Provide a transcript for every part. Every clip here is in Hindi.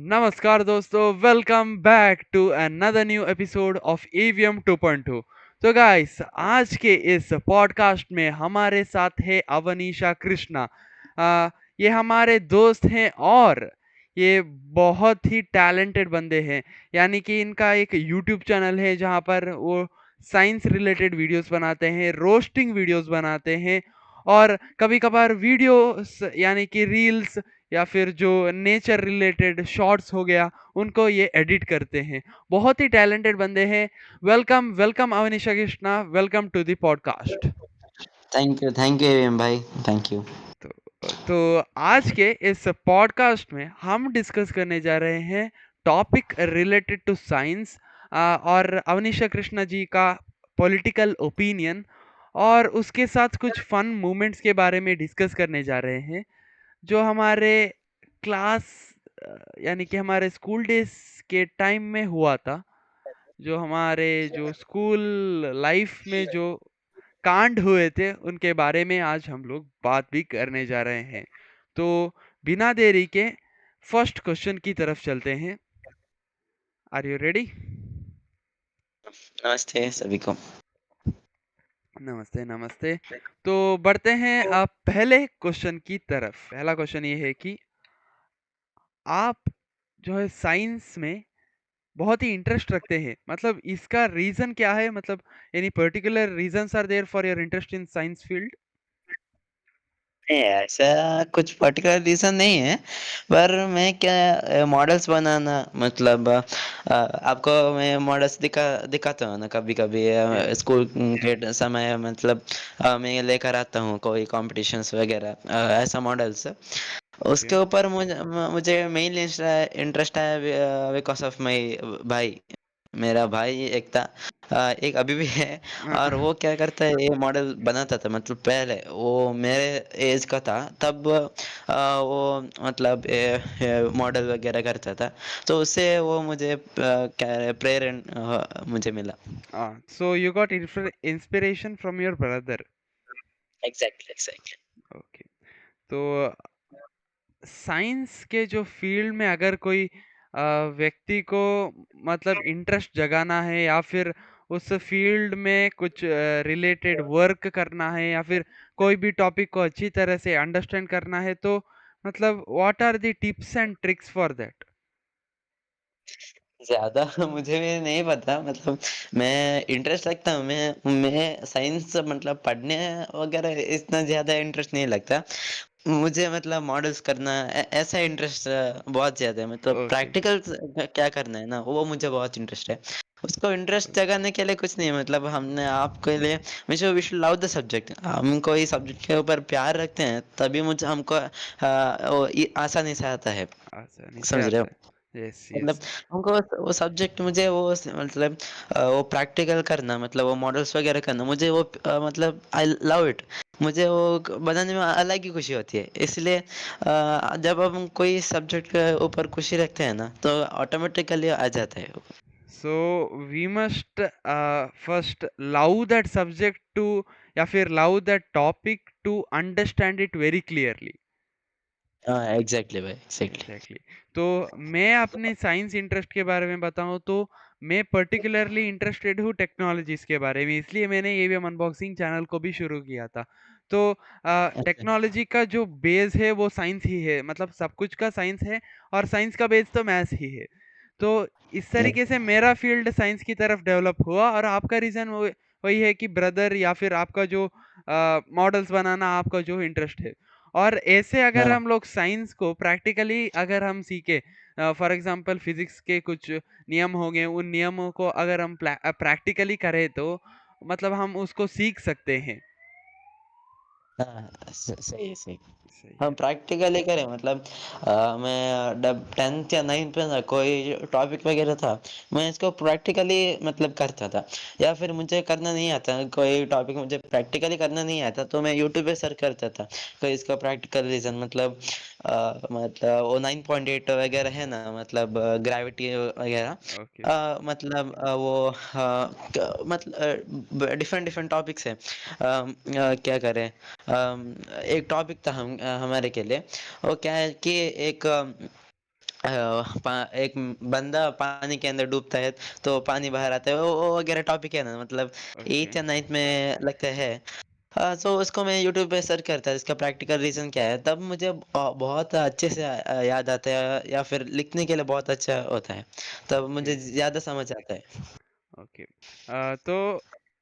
नमस्कार दोस्तों, welcome back to another new episode of EVM 2.2। तो गाइस, आज के इस पॉडकास्ट में हमारे साथ है अवनीशा कृष्णा। ये हमारे दोस्त हैं और ये बहुत ही टैलेंटेड बंदे हैं। यानी कि इनका एक यूट्यूब चैनल है जहाँ पर वो साइंस रिलेटेड वीडियोस बनाते हैं, रोस्टिंग वीडियोस बनाते हैं और कभी कभार वीडियोस यानी कि रील्स या फिर जो नेचर रिलेटेड शॉर्ट्स हो गया, उनको ये एडिट करते हैं। बहुत ही टैलेंटेड बंदे हैं। Welcome welcome Avneesha Krishna, welcome to the podcast. Thank you AVM भाई, थैंक यू। तो आज के इस पॉडकास्ट में हम डिस्कस करने जा रहे हैं टॉपिक रिलेटेड टू साइंस और अवनीशा कृष्णा जी का पॉलिटिकल ओपिनियन, और उसके साथ कुछ फन मोमेंट्स के बारे में डिस्कस करने जा रहे हैं जो हमारे क्लास यानी कि हमारे स्कूल डेज के टाइम में हुआ था। जो हमारे जो स्कूल लाइफ में जो कांड हुए थे उनके बारे में आज हम लोग बात भी करने जा रहे हैं। तो बिना देरी के फर्स्ट क्वेश्चन की तरफ चलते हैं। Are you ready? नमस्ते सभी को। नमस्ते नमस्ते। तो बढ़ते हैं आप पहले क्वेश्चन की तरफ। पहला क्वेश्चन ये है कि आप जो है साइंस में बहुत ही इंटरेस्ट रखते हैं, मतलब इसका रीजन क्या है? मतलब any particular reasons are there for your interest in science field? नहीं, ऐसा कुछ पर्टिकुलर रीज़न नहीं है, पर मैं क्या मॉडल्स बनाना मतलब आपको मैं मॉडल्स दिखाता हूँ ना कभी-कभी यस। स्कूल के समय मतलब मैं लेकर आता हूँ कोई कॉम्पिटिशन्स वगैरह ऐसा मॉडल्स। ओके। उसके ऊपर मुझे मेनली इंटरेस्ट आया बिकॉज़ ऑफ माय भाई। मेरा भाई एक था, एक अभी भी है। और वो क्या करता है, ये मॉडल बनाता था मतलब पहले वो मेरे एज का था तब वो मतलब मॉडल वगैरह करता था। तो उससे वो मुझे क्या प्रेरणा मुझे मिला। So you got inspiration from your brother. Exactly exactly. Okay. तो साइंस के जो फील्ड में अगर कोई व्यक्ति को मतलब इंटरेस्ट जगाना है या फिर उस फील्ड में कुछ रिलेटेड वर्क करना है या फिर कोई भी टॉपिक को अच्छी तरह से अंडरस्टैंड करना है, तो मतलब what are the tips and tricks for that? ज़्यादा मुझे भी नहीं पता मतलब मैं इंटरेस्ट रखता हूँ। मैं साइंस मतलब पढ़ने वगैरह इतना ज़्यादा इंटरेस्ट नहीं लगता। मुझे मतलब मॉडल्स करना ऐसा इंटरेस्ट बहुत ज़्यादा है। मतलब ओके। प्रैक्टिकल क्या करना है ना, वो मुझे बहुत इंटरेस्ट है। उसको इंटरेस्ट जगाने के लिए कुछ नहीं, मतलब हमने आपके लिए we should love the subject. हम कोई सब्जेक्ट के ऊपर प्यार रखते हैं तभी मुझे हमको वो आसानी से आता है। आसानी से समझ रहे हो? आता है। यस मतलब यस। हमको वो सब्जेक्ट मुझे मतलब वो प्रैक्टिकल करना मतलब वो मॉडल्स वगैरह करना मुझे वो मतलब आई लव इट। मुझे वो बनाने में अलग ही खुशी होती है। इसलिए जब हम कोई सब्जेक्ट के ऊपर खुशी रखते हैं ना तो ऑटोमेटिकली आ जाता है वो। So we must first love that subject to या फिर love that topic to understand it very clearly. हाँ एग्जैक्टली भाई एग्जैक्टली। एग्जैक्टली। तो मैं अपने साइंस इंटरेस्ट के बारे में बताऊं तो मैं पर्टिकुलरली इंटरेस्टेड हूँ टेक्नोलॉजीज के बारे में, इसलिए मैंने एवीएम अनबॉक्सिंग चैनल को भी शुरू किया था। तो अच्छा। टेक्नोलॉजी का जो बेस है वो साइंस ही है, मतलब सब कुछ का साइंस है और साइंस का बेस तो मैथ्स ही है। तो इस तरीके से मेरा फील्ड साइंस की तरफ डेवलप हुआ, और आपका रीजन वही है कि ब्रदर या फिर आपका जो मॉडल्स बनाना आपका जो इंटरेस्ट है। और ऐसे अगर हाँ हम लोग साइंस को प्रैक्टिकली अगर हम सीखे, फॉर एग्जांपल फिजिक्स के कुछ नियम हो गए, उन नियमों को अगर हम प्रैक्टिकली करें तो मतलब हम उसको सीख सकते हैं। हाँ, सही है सही। सही हम है। प्रैक्टिकली करें मतलब मैं जब 10th या 9th में था कोई टॉपिक वगैरह था, मैं इसको प्रैक्टिकली मतलब करता था। या फिर मुझे करना नहीं आता कोई टॉपिक, मुझे प्रैक्टिकली करना नहीं आता तो मैं यूट्यूब पे सर्च करता था कोई इसका प्रैक्टिकल रीज़न मतलब मतलब वो 9.8 वगैरह है ना मतलब ग्रेविटी वगैरह। ओके। मतलब वो मतलब डिफरेंट डिफरेंट टॉपिक्स हैं। क्या करें, एक टॉपिक था हमारे के लिए। वो क्या है कि एक एक बंदा पानी के अंदर डूबता है तो पानी बाहर आता है, वो वगैरह टॉपिक है ना, मतलब ओके, 8th या 9th में लगता है। सो उसको मैं यूट्यूब पे सर्च करता इसका प्रैक्टिकल रीज़न क्या है, तब मुझे बहुत अच्छे से याद आता है, या फिर लिखने के लिए बहुत अच्छा होता है, तब ओके, मुझे ज़्यादा समझ आता है। ओके। तो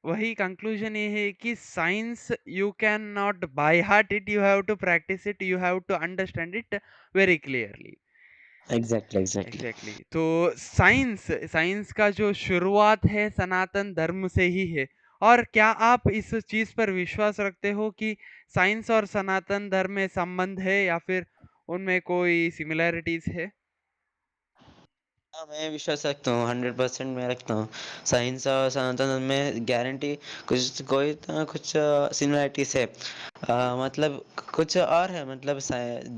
वही कंक्लूजन ये है कि science you can not by heart it, you have to practice it, you have to understand it very clearly. Exactly, exactly. Exactly exactly. तो साइंस साइंस का जो शुरुआत है सनातन धर्म से ही है। और क्या आप इस चीज पर विश्वास रखते हो कि साइंस और सनातन धर्म में संबंध है या फिर उनमें कोई सिमिलैरिटीज है? हाँ, मैं विश्वास रखता हूँ, 100% मैं रखता हूँ। साइंस और सनातन में गारंटी कुछ कोई तो कुछ सिमिलरिटीज़ है। यस, मतलब कुछ और है, मतलब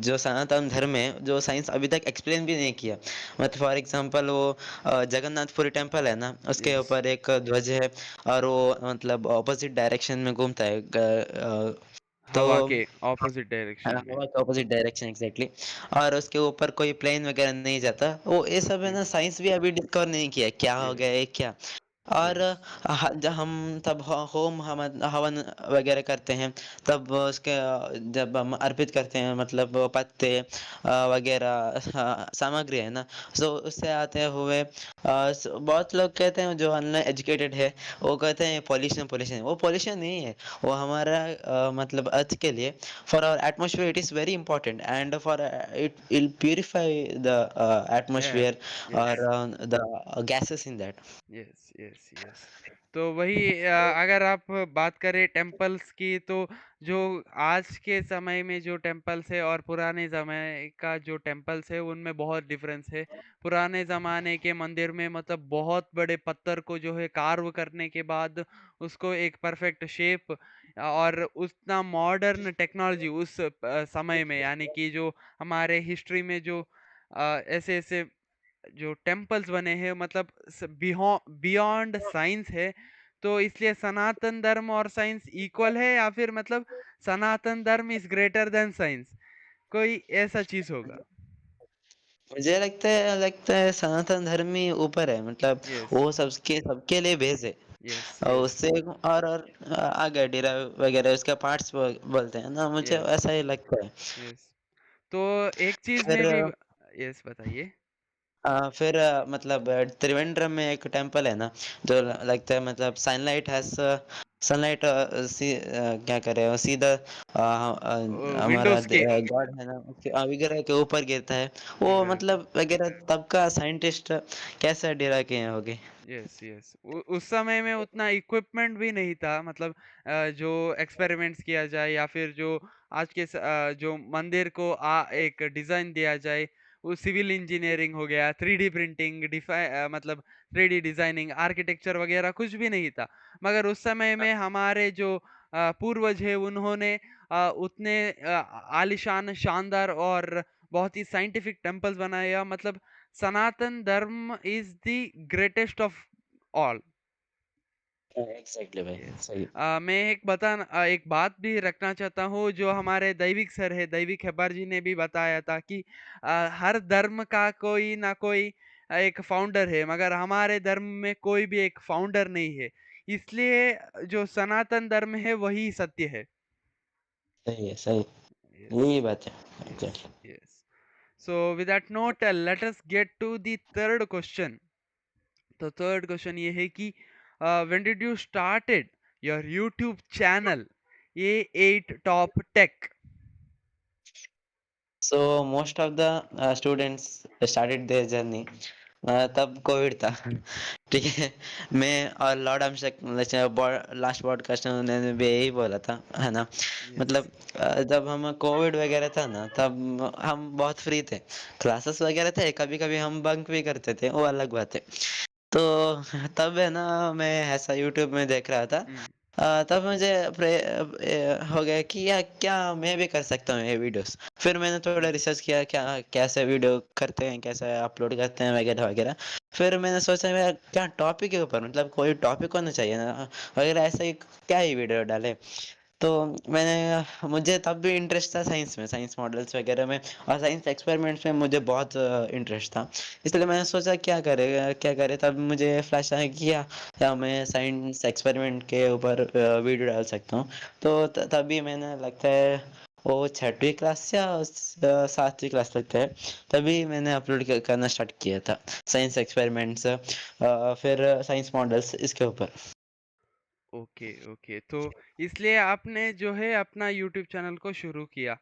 जो सनातन धर्म है, जो साइंस अभी तक एक्सप्लेन भी नहीं किया। मतलब फॉर एग्ज़ाम्पल वो जगन्नाथपुरी टेम्पल है ना, उसके यस, ऊपर एक ध्वज है और वो मतलब अपोज़िट डायरेक्शन में घूमता है। तो हवा के ऑपोजिट डायरेक्शन हाँ, में। हवा के अपोज़िट डायरेक्शन एग्ज़ैक्टली। और उसके ऊपर कोई प्लेन वग़ैरह नहीं जाता। वो ये सब है ओके, ना, साइंस भी अभी डिस्कवर नहीं किया है, क्या हो गया यस, ये क्या? और यस, जब हम तब होम हवन वग़ैरह करते हैं, तब उसके जब हम अर्पित करते हैं, मतलब वो पत्ते वग़ैरह सामग्री है ना, सो उससे आते हुए बहुत लोग कहते हैं जो अनएजुकेटेड है, वो कहते हैं पॉल्यूशन पॉल्यूशन, वो पॉल्यूशन नहीं है। वो हमारा मतलब अर्थ के लिए, for our atmosphere it is very important, and for it will purify the air, atmosphere or yes, the gases in that. Yes, yes, yes. तो वही अगर आप बात करें टेम्पल्स की, तो जो आज के समय में जो टेम्पल्स है और पुराने ज़माने का जो टेम्पल्स है उनमें बहुत डिफरेंस है। पुराने ज़माने के मंदिर में मतलब बहुत बड़े पत्थर को जो है कार्व करने के बाद उसको एक परफेक्ट शेप और उतना मॉडर्न टेक्नोलॉजी उस समय में, यानी कि जो हमारे हिस्ट्री में जो ऐसे-ऐसे जो टेम्पल्स बने हैं मतलब बियॉन्ड साइंस है। तो इसलिए सनातन धर्म और साइंस इक्वल है या फिर मतलब सनातन धर्म इज ग्रेटर देन साइंस, कोई ऐसा चीज होगा? मुझे लगता है सनातन धर्म ही ऊपर है, मतलब यस, वो सबके सबके लिए बेस है। यस, और यस, उससे और आगे डिराइव वगैरह उसका पार्ट्स बोलते हैं ना, मुझे यस, ऐसा ही लगता है। यस। तो एक चीज फिर में भी यस, बताइए। फिर मतलब त्रिवेंद्रम में एक टेम्पल है ना, जो लगता है मतलब सनलाइट क्या करे वो सीधा हमारा विंडोज के। गॉड है ना, उसके विग्रह के ऊपर गिरता है। वो एग्जैक्टली। मतलब वगैरह तब का साइंटिस्ट कैसे डिरा किए होंगे। Yes, yes. उस समय में उतना इक्विपमेंट भी नहीं था, मतलब जो एक्सपेरिमेंट्स किया जाए या फिर जो आज के जो मंदिर को एक डिजाइन दिया जाए, वो सिविल इंजीनियरिंग हो गया, 3D प्रिंटिंग, मतलब 3D डिजाइनिंग, आर्किटेक्चर वगैरह कुछ भी नहीं था। मगर उस समय में हमारे जो पूर्वज है उन्होंने उतने आलीशान, शानदार और बहुत ही साइंटिफिक टेम्पल्स बनाया, मतलब सनातन धर्म is the greatest of all. Exactly भाई, यस। सही। मैं एक बात भी रखना चाहता हूँ, जो हमारे दैविक सर है, दैविक हेब्बार जी ने भी बताया था कि हर धर्म का कोई ना कोई एक फाउंडर है, मगर हमारे धर्म में कोई भी एक फाउंडर नहीं है। इसलिए जो सनातन धर्म है वही सत्य है। सही है, सही। यस, यही बात है। Yes, exactly. Yes. So with that note, let us get to the third question. तो थर्ड क्वेश्चन ये है कि when did you started your YouTube channel a 8 top tech? So most of the students started their journey तब कोविड था। ठीक है। मैं और लॉर्ड अभिषेक लास्ट पॉडकास्ट में उन्होंने भी यही बोला था, है ना? यस, मतलब जब हम कोविड वगैरह था ना, तब हम बहुत फ्री थे। क्लासेस वगैरह थे, कभी-कभी हम बंक भी करते थे, वो अलग बात है। तो तब है ना, मैं ऐसा यूट्यूब में देख रहा था। तब मुझे हो गया कि यार क्या मैं भी कर सकता हूँ ये वीडियोस। फिर मैंने थोड़ा रिसर्च किया, क्या कैसे वीडियो करते हैं, कैसे अपलोड करते हैं वगैरह वगैरह। फिर मैंने सोचा यार क्या टॉपिक के ऊपर, मतलब कोई टॉपिक होना चाहिए ना, वगैरह ऐसा ही क्या ही वीडियो डाले। तो मैंने मुझे तब भी इंटरेस्ट था साइंस में, साइंस मॉडल्स वगैरह में और साइंस एक्सपेरिमेंट्स में मुझे बहुत इंटरेस्ट था। इसलिए मैंने सोचा क्या करें तब मुझे फ्लैश आया कि या मैं साइंस एक्सपेरिमेंट के ऊपर वीडियो डाल सकता हूँ। तो तभी मैंने लगता है वो 6वीं क्लास या 7वीं क्लास लगता है, तभी मैंने अपलोड करना स्टार्ट किया था साइंस एक्सपेरिमेंट्स, फिर साइंस मॉडल्स इसके ऊपर। Okay, okay. तो इसलिए आपने जो है अपना यूट्यूब चैनल को शुरू किया।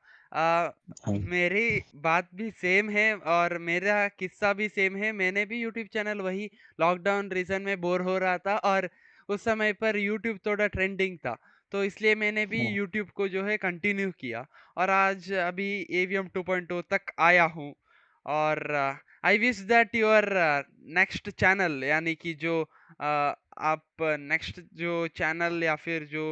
हाँ। मेरी बात भी सेम है और मेरा किस्सा भी सेम है। मैंने भी यूट्यूब चैनल वही लॉकडाउन रीज़न में बोर हो रहा था और उस समय पर यूट्यूब थोड़ा ट्रेंडिंग था। तो इसलिए मैंने भी हाँ। यूट्यूब को जो है कंटिन्यू किया और आज अभी एवीएम 2.0 तक आया हूँ। और I wish that your next channel यानी कि जो आप नेक्स्ट जो चैनल या फिर जो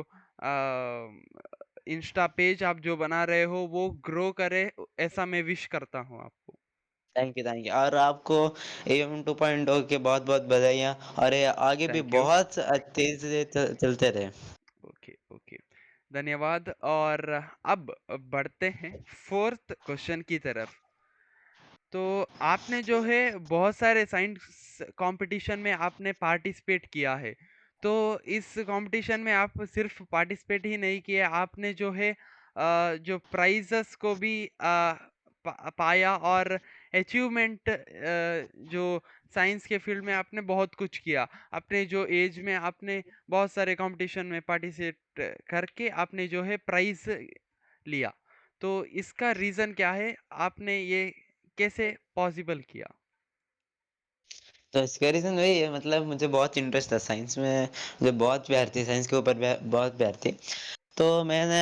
इंस्टा पेज आप जो बना रहे हो वो ग्रो करे, ऐसा मैं विश करता हूँ आपको। थैंक यू और आपको एएम 2.0 के बहुत-बहुत बधाइयाँ और ये आगे भी थैंक यू। बहुत तेज़ से चलते रहे। Okay, okay. धन्यवाद और अब बढ़ते हैं फोर्थ क्वेश्चन की तरफ। तो आपने जो है बहुत सारे साइंस कंपटीशन में आपने पार्टिसिपेट किया है। तो इस कंपटीशन में आप सिर्फ पार्टिसिपेट ही नहीं किए, आपने जो है जो प्राइजेस को भी पाया और अचीवमेंट जो साइंस के फील्ड में आपने बहुत कुछ किया। अपने जो एज में आपने बहुत सारे कंपटीशन में पार्टिसिपेट करके आपने जो है प्राइज लिया। तो इसका रीज़न क्या है? आपने ये कैसे पॉसिबल किया? तो इसका रीज़न वही है मतलब मुझे बहुत इंटरेस्ट था साइंस में, मुझे बहुत प्यार थी साइंस के ऊपर बहुत प्यार थी। तो मैंने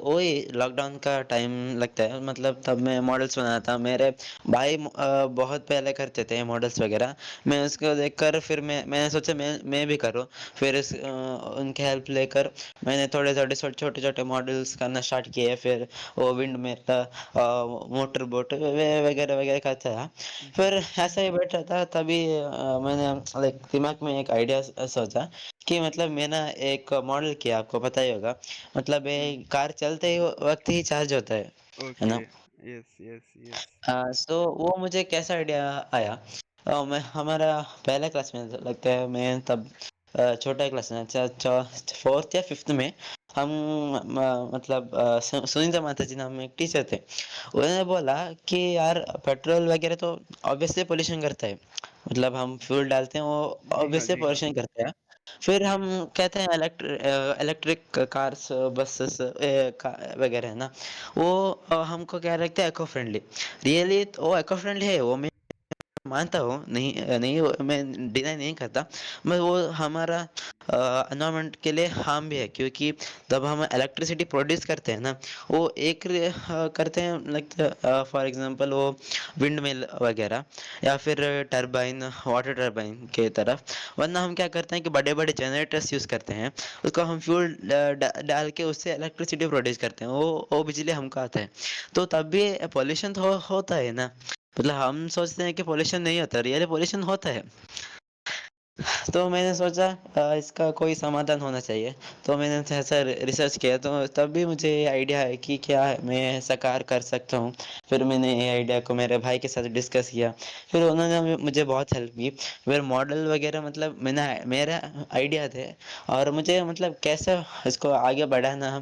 वही लॉकडाउन का टाइम लगता है मतलब तब मैं मॉडल्स बनाया था। मेरे भाई बहुत पहले करते थे मॉडल्स वगैरह। मैं उसको देखकर फिर मैंने सोचा मैं भी करूँ। फिर उनकी हेल्प लेकर मैंने थोड़े-थोड़े छोटे-छोटे मॉडल्स करना स्टार्ट किए। फिर वो विंड मिल, मोटर बोट वगैरह-वगैरह करता था। जी, फिर ऐसा ही बैठा था तभी मैंने लाइक दिमाग में एक आइडिया सोचा कि मतलब मैं ना एक मॉडल किया, आपको पता ही होगा। मतलब ये हुँ, कार चलते ही वक़्त ही चार्ज होता है ओके। ना? Yes, yes, yes. सो वो मुझे कैसा आइडिया आया। मैं हमारा पहला क्लास में लगता है मैं तब छोटा क्लास में 4th या 5th में हम मतलब सुनीता माता जी नाम में एक टीचर थे। उन्होंने बोला कि यार पेट्रोल वगैरह तो ऑब्वियसली पॉल्यूशन करता है। मतलब हम फ्यूल डालते हैं वो जी हाँ, ऑब्वियसली जी हाँ। पॉल्यूशन करता है। फिर हम कहते हैं इलेक्ट्रिक कार्स, बसेस वगैरह है ना, वो हमको क्या लगता है इको फ्रेंडली। रियली तो वो इको फ्रेंडली है, वो मैं मानता हूँ, नहीं वो मैं डिनाई नहीं करता। मैं वो हमारा एनवायरनमेंट के लिए हार्म भी है क्योंकि जब हम इलेक्ट्रिसिटी प्रोड्यूस करते हैं ना, वो करते हैं लाइक फॉर एग्ज़ाम्पल वो विंड मिल वगैरह या फिर टरबाइन, वाटर टरबाइन के तरफ। वरना हम क्या करते हैं कि बड़े-बड़े जनरेटर्स यूज़ करते हैं, उसको हम फ्यूल डाल के उससे इलेक्ट्रिसिटी प्रोड्यूस करते हैं, वो बिजली हमको आता है। तो तब भी पॉल्यूशन तो होता है ना। मतलब हम सोचते हैं कि पॉल्यूशन नहीं होता, रियली पॉल्यूशन होता है। तो मैंने सोचा इसका कोई समाधान होना चाहिए। तो मैंने ऐसा रिसर्च किया तो तब भी मुझे ये आइडिया है कि क्या मैं ऐसा कार्य कर सकता हूँ। फिर मैंने ये आइडिया को मेरे भाई के साथ डिस्कस किया। फिर उन्होंने मुझे बहुत हेल्प की। फिर मॉडल वगैरह मतलब मेरा आइडिया थे और मुझे मतलब कैसे इसको आगे बढ़ाना,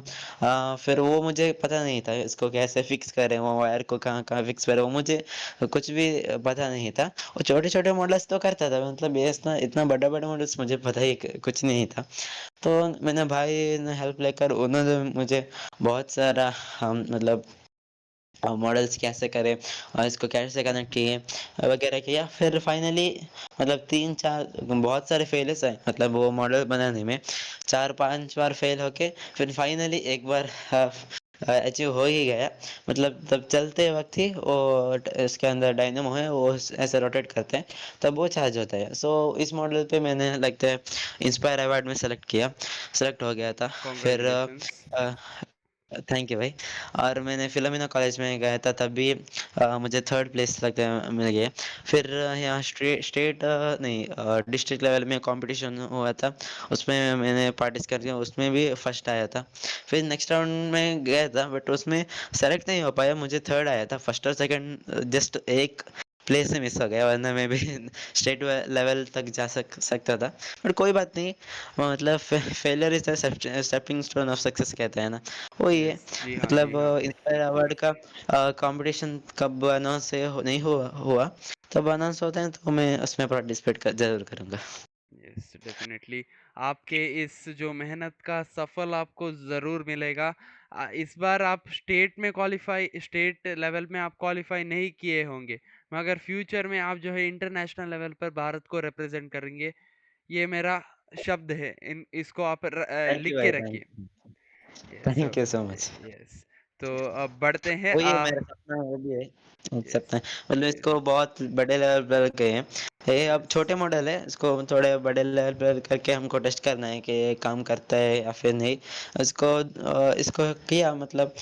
फिर वो मुझे पता नहीं था इसको कैसे फिक्स करें, वो वायर को कहाँ-कहाँ फिक्स करें, वो मुझे कुछ भी पता नहीं था। और छोटे-छोटे मॉडल्स तो करता था मतलब ये इतना इतना बड़ा-बड़ा मॉडल्स मुझे पता ही कुछ नहीं था। तो मैंने भाई ने हेल्प लेकर उन्होंने मुझे बहुत सारा मतलब मॉडल्स कैसे करें और इसको कैसे कनेक्ट किए वगैरह किया। फिर फाइनली मतलब 3-4 बहुत सारे फेलियर्स आए मतलब वो मॉडल बनाने में 4-5 बार फेल होके फिर फाइनली एक बार अचीव हो ही गया। मतलब तब चलते वक़्त ही वो इसके अंदर डायनेमो है वो ऐसे रोटेट करते हैं तब वो चार्ज होता है। सो इस मॉडल पे मैंने लगता है इंस्पायर अवार्ड में सेलेक्ट हो गया था। फिर कांग्रेचुलेशंस। थैंक यू भाई। और मैंने फिलोमिना कॉलेज में गया था तब भी मुझे 3rd प्लेस लग गया मिल गया। फिर यहाँ स्टेट नहीं डिस्ट्रिक्ट लेवल में कंपटीशन हुआ था, उसमें मैंने पार्टिसिपेट किया, उसमें भी फर्स्ट आया था। फिर नेक्स्ट राउंड में गया था बट उसमें सेलेक्ट नहीं हो पाया, मुझे 3rd आया था। फर्स्ट और सेकंड जस्ट एक प्लेस से मिस हो गया, वरना मैं भी स्टेट लेवल तक जा सकता था। बट कोई बात नहीं, मतलब failure is the stepping stone of success कहते हैं ना, वही है। यस, जी हाँ, जी मतलब हाँ। इंस्पायर अवार्ड का कंपटीशन कब अनाउंस नहीं हुआ, तब अनाउंस होता है तो मैं उसमें पार्टिसिपेट जरूर करूँगा। यस, डेफिनेटली आपके इस जो मेहनत का सफल आपको ज़रूर मिलेगा। इस बार आप स्टेट लेवल में आप क्वालिफाई नहीं किए होंगे, मगर फ्यूचर में आप जो है इंटरनेशनल लेवल पर भारत को रिप्रेजेंट करेंगे। ये मेरा शब्द है, इन इसको आप थैंक लिख यू के भाई, रखिए। Yes, thank you so much. Yes. तो अब बढ़ते हैं वही है मेरा सपना, वो भी है, एक यस, सपना है। मतलब यस, इसको बहुत बड़े लेवल पर गए हैं। ये अब यस, छोटे मॉडल है, इसको थोड़े बड़े लेवल पर करके हमको टेस्ट करना है कि ये काम करता है या फिर नहीं। इसको किया, मतलब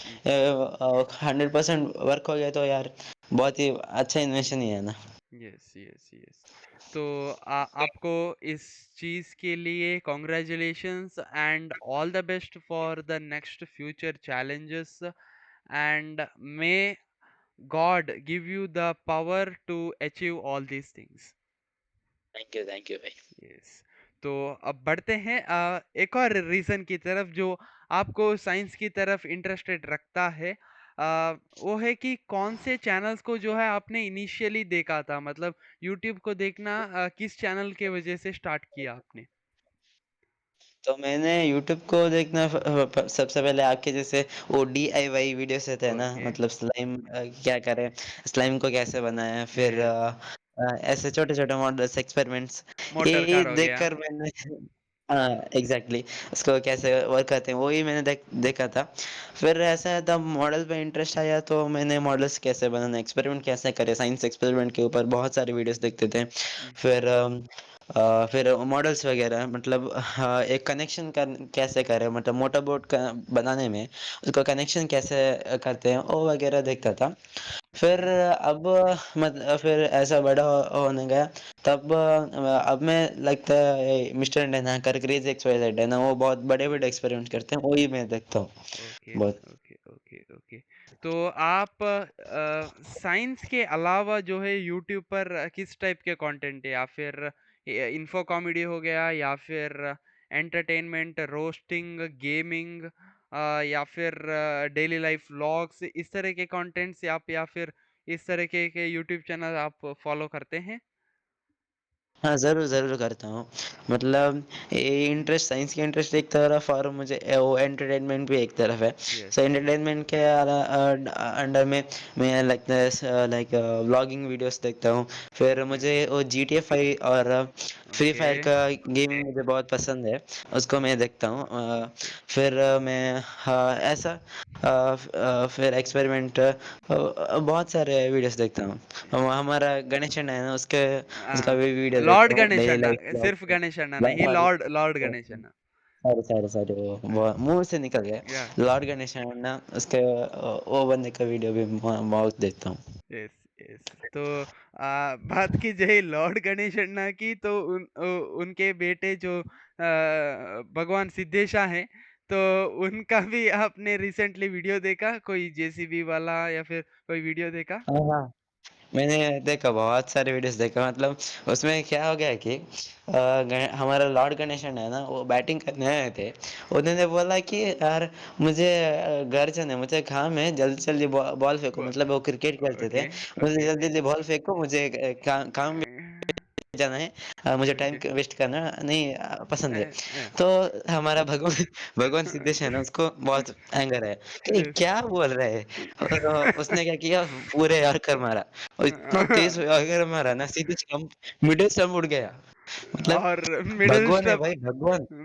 100% वर्क हो गया तो यार बहुत ही अच्छा इन्वेंशन ही है ना। Yes, yes, yes. तो आपको इस चीज़ के लिए congratulations and all the best for the next future challenges, and may God give you the power to achieve all these things. Thank you भाई। यस। तो अब बढ़ते हैं एक और रीजन की तरफ जो आपको साइंस की तरफ इंटरेस्टेड रखता है। वो है कि कौन से चैनल्स को जो है आपने इनिशियली देखा था, मतलब यूट्यूब को देखना किस चैनल के वजह से स्टार्ट किया आपने? तो मैंने यूट्यूब को देखना सबसे पहले आपके जैसे वो डीआईवाई वीडियोस रहते हैं ना, ओके। मतलब स्लाइम क्या करें, स्लाइम को कैसे बनाएं, फिर यस। ऐसे छोटे छोटे मॉडल्स एक्सपेरिमेंट्स, मोटर ये कार हो गया। देखकर मैंने हाँ एग्जैक्टली, उसको कैसे वर्क करते हैं वही मैंने देखा था। फिर ऐसा तब मॉडल पे इंटरेस्ट आया तो मैंने मॉडल्स कैसे बनाना, एक्सपेरिमेंट कैसे करें, साइंस एक्सपेरिमेंट के ऊपर बहुत सारे वीडियोस देखते थे। फिर फिर मॉडल्स वगैरह, मतलब एक कनेक्शन कर कैसे करें, मतलब मोटर बोट का बनाने में उसका कनेक्शन कैसे करते हैं वो वगैरह देखता था। फिर ओके। अब फिर ऐसा बड़ा होने गया, तब अब मैं लगता है मिस्टर डैना कर क्रेज़ एक्स-वाई-ज़ेड है ना, वो बहुत बड़े-बड़े एक्सपेरिमेंट करते हैं, वही मैं देखता हूँ ओके, बहुत। Okay, okay, okay. तो आप साइंस के अलावा जो है यूट्यूब पर किस टाइप के कंटेंट है, या फिर इन्फो कॉमेडी हो गया, या फिर एंटरटेनमेंट, रोस्टिंग, गेमिंग, या फिर डेली लाइफ व्लॉग्स, इस तरह के कंटेंट्स आप, या फिर इस तरह के यूट्यूब चैनल आप फॉलो करते हैं? हाँ, ज़रूर, ज़रूर करता हूँ। मतलब ये इंटरेस्ट, साइंस की इंटरेस्ट एक तरफ और मुझे वो एंटरटेनमेंट भी एक तरफ है। यस। सो एंटरटेनमेंट के अंडर में मैं लाइक व्लॉगिंग वीडियोस देखता हूँ। फिर ओके, मुझे वो जीटीए 5 और फ्री ओके, फायर का गेमिंग मुझे बहुत पसंद है, उसको मैं देखता हूँ। ओके। फिर मैं ऐसा फिर एक्सपेरिमेंट बहुत सारे वीडियोस देखता हूँ। हमारा गणेश है ना, उसके उसका भी वीडियो लॉर्ड देखता हूँ, गणेश डेली अन्ना, लाइफ व्लॉग सिर्फ गणेश अन्ना पे। नहीं, सॉरी, लॉर्ड गणेश अन्ना। सॉरी वो मुँह से निकल गया। या लॉर्ड गणेश है ना, उसके वो बंदे का वीडियो भी बहुत देखता हूँ। Yes, yes. तो बात की जाए लॉर्ड गणेश अण्णा की, तो उनके बेटे जो भगवान सिद्धेशा हैं, तो उनका भी आपने रिसेंटली वीडियो देखा, कोई जेसीबी वाला या फिर कोई वीडियो देखा? हाँ, हाँ। मैंने देखा, बहुत सारे वीडियोस देखा, मतलब उसमें क्या हो गया कि हमारा लॉर्ड गणेशन है ना, वो बैटिंग करने आए थे। उन्होंने बोला कि यार मुझे घर जाना है, मुझे काम है, जल्दी जल्दी बॉल फेंको, ब मतलब वो क्रिकेट खेलते थे, ओके, मुझे ओके। जल्दी जल्दी बॉल फेंको, मुझे काम जाना है, मुझे टाइम ओके। वेस्ट करना नहीं पसंद है। अ, तो हमारा भगवान भगवान सिद्धेश है ना, उसको बहुत एंगर है कि यस। क्या बोल रहा है। और उसने क्या किया, पूरे यॉर्कर मारा, और इतना तेज यॉर्कर मारा ना, सीधे स्टंप, मिडिल स्टंप उड़ गया। मतलब और मिडल भगवान है स्टंप, भाई,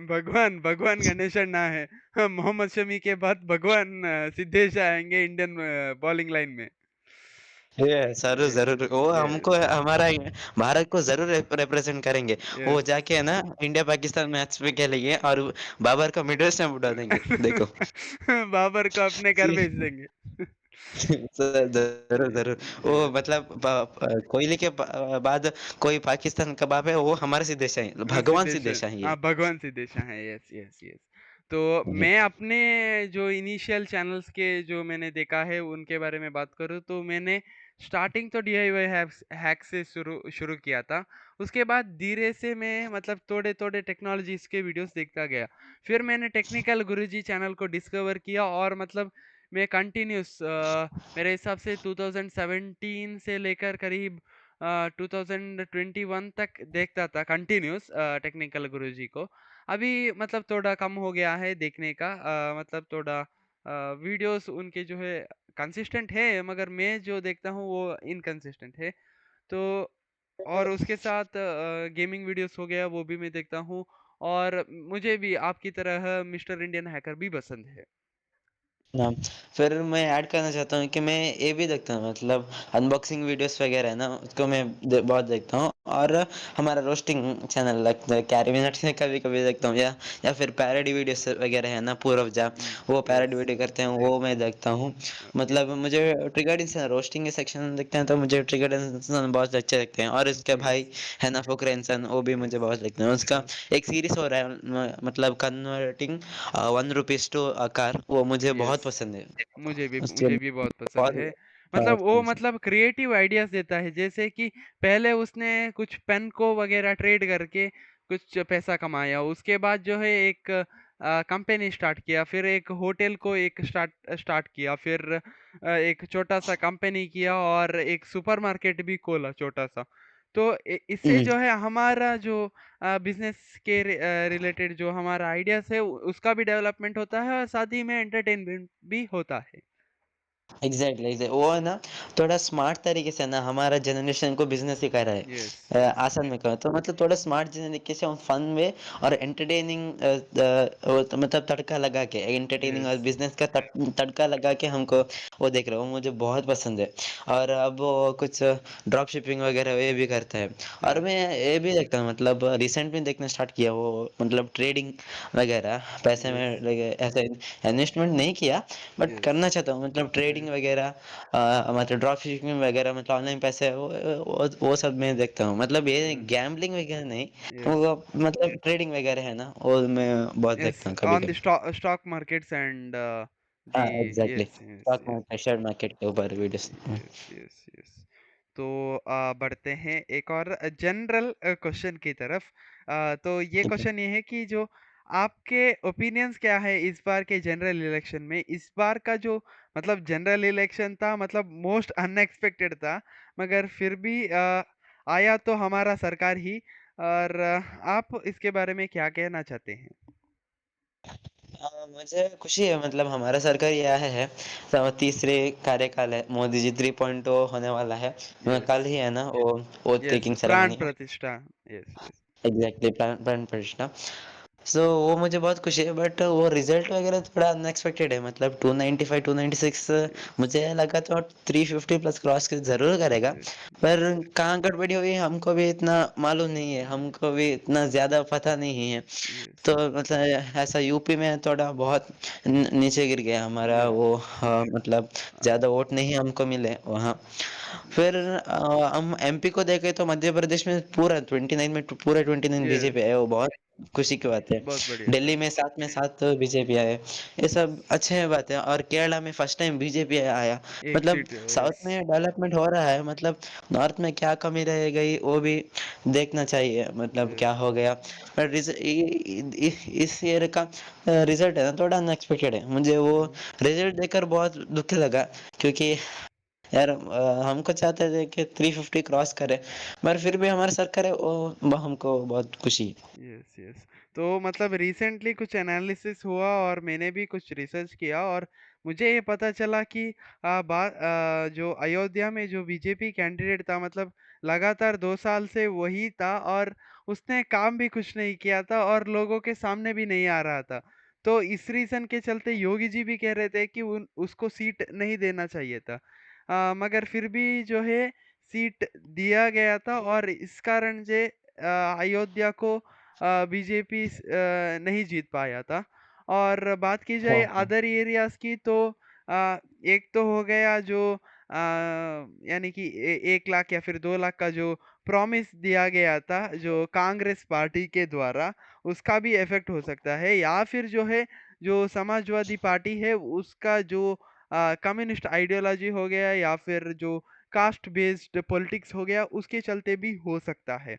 भगवान। भगवान गणेश अन्ना है। हाँ, मोहम्मद शमी के बाद भगवान सिद्धेश आएंगे इंडियन बॉलिंग लाइन में। ये ज़रूर, ज़रूर वो यस, हमको हमारा भारत को ज़रूर रिप्रेज़ेंट करेंगे। वो यस। जाके है ना इंडिया पाकिस्तान मैच पे खेलेंगे और बाबर को मिडल स्टंप उठा देंगे, देखो। बाबर को अपने घर सी भेज देंगे। ज़रूर, ज़रूर। वो यस। मतलब कोहली के बाद कोई पाकिस्तान का बाप है, वो हमारे सिद्धू शाही, भगवान सिद्धेश सिद्धू शाही है। हाँ, भगवान सिद्धेश हैं, यस, यस, यस। तो जी। मैं अपने जो इनिशियल चैनल्स के जो मैंने देखा है उनके बारे में बात करूँ तो मैंने स्टार्टिंग तो डीआईवाई हैक्स हैक से शुरू शुरू किया था। उसके बाद धीरे से मैं मतलब थोड़े-थोड़े टेक्नोलॉजीज़ के वीडियोज़ देखता गया। फिर मैंने टेक्निकल गुरुजी चैनल को डिस्कवर किया और मतलब मैं कंटिन्यूअस मेरे हिसाब से 2017 से लेकर करीब 2021 तक देखता था कंटिन्यूअस टेक्निकल गुरुजी को। अभी मतलब थोड़ा कम हो गया है देखने का मतलब थोड़ा वीडियोस उनके जो है कंसिस्टेंट है मगर मैं जो देखता हूँ वो इनकंसिस्टेंट है। तो और उसके साथ गेमिंग वीडियोस हो गया वो भी मैं देखता हूँ और मुझे भी आपकी तरह मिस्टर इंडियन हैकर भी पसंद है। हाँ, फिर मैं ऐड करना चाहता हूँ कि मैं ये भी देखता हूँ, मतलब अनबॉक्सिंग वीडियोस वगैरह है ना, उसको मैं बहुत देखता हूँ। और हमारा रोस्टिंग चैनल लगता है कैरी मिनट से कभी-कभी देखता हूँ, या फिर पैरोडी वीडियोस वगैरह है ना, पूरव जा, वो पैरोडी यस। वीडियो करते हैं, वो मैं देखता हूँ। ओके। मतलब मुझे ट्रिगर्ड इंसान रोस्टिंग के सेक्शन देखते हैं तो मुझे ट्रिगर्ड इंसान बहुत अच्छे लगते हैं। और उसके यस। भाई है ना फुकरे इंसान, वो भी मुझे यस। बहुत लगते हैं। उसका यस। एक सीरीज हो रहा है मतलब converting 1 rupees to a car, वो मुझे यस। बहुत पसंद है। उसके मुझे भी बहुत पसंद बहुत है। मतलब वो एक्सपीरियंस है। मतलब क्रिएटिव आइडियाज़ देता है, जैसे कि पहले उसने कुछ पेन को वग़ैरह ट्रेड करके कुछ पैसा कमाया, उसके बाद जो है एक कंपनी स्टार्ट किया, फिर एक होटल को एक स्टार्ट स्टार्ट किया, फिर एक छोटा-सा कंपनी किया और एक सुपरमार्केट भी खोला छोटा-सा। तो इससे हुँ, जो है हमारा जो बिज़नेस के रिलेटेड जो हमारा आइडियाज़ है उसका भी डेवलपमेंट होता है और साथ ही में एंटरटेनमेंट भी होता है। एग्ज़ैक्टली, वो है ना थोड़ा स्मार्ट तरीके से ना हमारा जनरेशन को बिज़नेस सिखा रहा है। यस, यस, आसान में कहूँ तो मतलब थोड़ा स्मार्ट तरीके से हम फन वे और एंटरटेनिंग वो तो मतलब तड़का लगा के एंटरटेनिंग और यस, बिज़नेस का तड़का लगा के हमको वो देख रहा हूँ, मुझे बहुत पसंद है। और अब वो कुछ ड्रॉप शिपिंग वगैरह ये भी करता है। और मैं यस, ये भी देखता हूँ, मतलब रिसेंट में देखना स्टार्ट किया वो, मतलब ट्रेडिंग वगैरह पैसे यस, में लगे ऐसे इन्वेस्टमेंट नहीं किया, बट यस, करना चाहता हूँ, मतलब ओके, ट्रेडिंग वगैरह मतलब ड्रॉप शिपिंग वगैरह, मतलब ऑनलाइन पैसे वो सब मैं देखता हूँ। मतलब ये यस, गैम्बलिंग वगैरह नहीं, यस, वो मतलब ट्रेडिंग वगैरह है ना, वो मैं बहुत यस, देखता हूँ ऑन द कभी-कभी। स्टॉक मार्केट्स एंड हाँ, the exactly yes, yes, stock yes. Market, share market के ऊपर वीडियोस। Yes, yes, yes. तो बढ़ते हैं एक और जनरल क्वेश्चन की तरफ। तो ये क्वेश्चन ये है कि जो आपके ओपिनियंस क्या है इस बार के जनरल इलेक्शन में? इस बार का जो मतलब जनरल इलेक्शन था मतलब मोस्ट अनएक्सपेक्टेड था, मगर फिर भी आया तो हमारा सरकार ही और आप इसके बारे में क्या कहना चाहते हैं? मुझे खुशी है, मतलब हमारा सरकार ये आया है, तीसरे कार्यकाल है, मोदी जी 3.0 होने वाला है। यस, कल ही है ना वो ओथ यस, टेकिंग प्राण सेरेमनी। प्रतिष्ठा। यस, यस, एग्ज़ैक्टली प्राण प्राण प्रतिष्ठा। सो वो मुझे बहुत खुशी है, बट वो रिज़ल्ट वग़ैरह थोड़ा अनएक्सपेक्टेड है, मतलब 295 296 यस, मुझे लगा तो 350 प्लस क्रॉस ज़रूर करेगा। यस, पर यस, कहाँ गड़बड़ी हुई हमको भी इतना मालूम नहीं है, हमको भी इतना ज़्यादा पता नहीं है। यस, तो मतलब ऐसा यूपी में थोड़ा बहुत नीचे गिर गया हमारा यस। वो, मतलब ज़्यादा वोट नहीं हमको मिले वहाँ। फिर हम एमपी को देखें तो मध्य प्रदेश में पूरा 29 में पूरा 29 बीजेपी यस, है, वो बहुत खुशी की बात है। बहुत बढ़िया दिल्ली बात में है। 7 में 7 बीजेपी आए, ये सब अच्छे बात है। और केरला में फर्स्ट टाइम बीजेपी आया। एक मतलब सीट साउथ यस, में डेवलपमेंट हो रहा है, मतलब नॉर्थ में क्या कमी रह गई वो भी देखना चाहिए, मतलब क्या यस, हो गया। पर इस ईयर का रिजल्ट है ना थोड़ा अनएक्सपेक्टेड है, मुझे वो हुँ, रिजल्ट देखकर बहुत दुख लगा, क्योंकि यार हमको चाहते थे कि 350 क्रॉस करे, पर फिर भी हमारी सरकार है वो हमको बहुत खुशी है। Yes, yes. तो मतलब रिसेंटली कुछ एनालिसिस हुआ और मैंने भी कुछ रिसर्च किया और मुझे ये पता चला कि जो अयोध्या में जो बीजेपी कैंडिडेट था मतलब लगातार 2 साल से वही था और उसने काम भी कुछ नहीं किया था और लोगों के सामने भी नहीं आ रहा था। तो इस रीज़न के चलते योगी जी भी कह रहे थे कि उन उसको सीट नहीं देना चाहिए था। मगर फिर भी जो है सीट दिया गया था और इस कारण से अयोध्या को बीजेपी नहीं जीत पाया था। और बात की जाए हाँ, हाँ। अदर एरियाज की तो एक तो हो गया जो यानी कि 1 लाख या फिर 2 लाख का जो प्रॉमिस दिया गया था जो कांग्रेस पार्टी के द्वारा, उसका भी इफेक्ट हो सकता है। या फिर जो है जो समाजवादी पार्टी है उसका जो कम्युनिस्ट आइडियोलॉजी हो गया या फिर जो कास्ट बेस्ड पॉलिटिक्स हो गया, उसके चलते भी हो सकता है।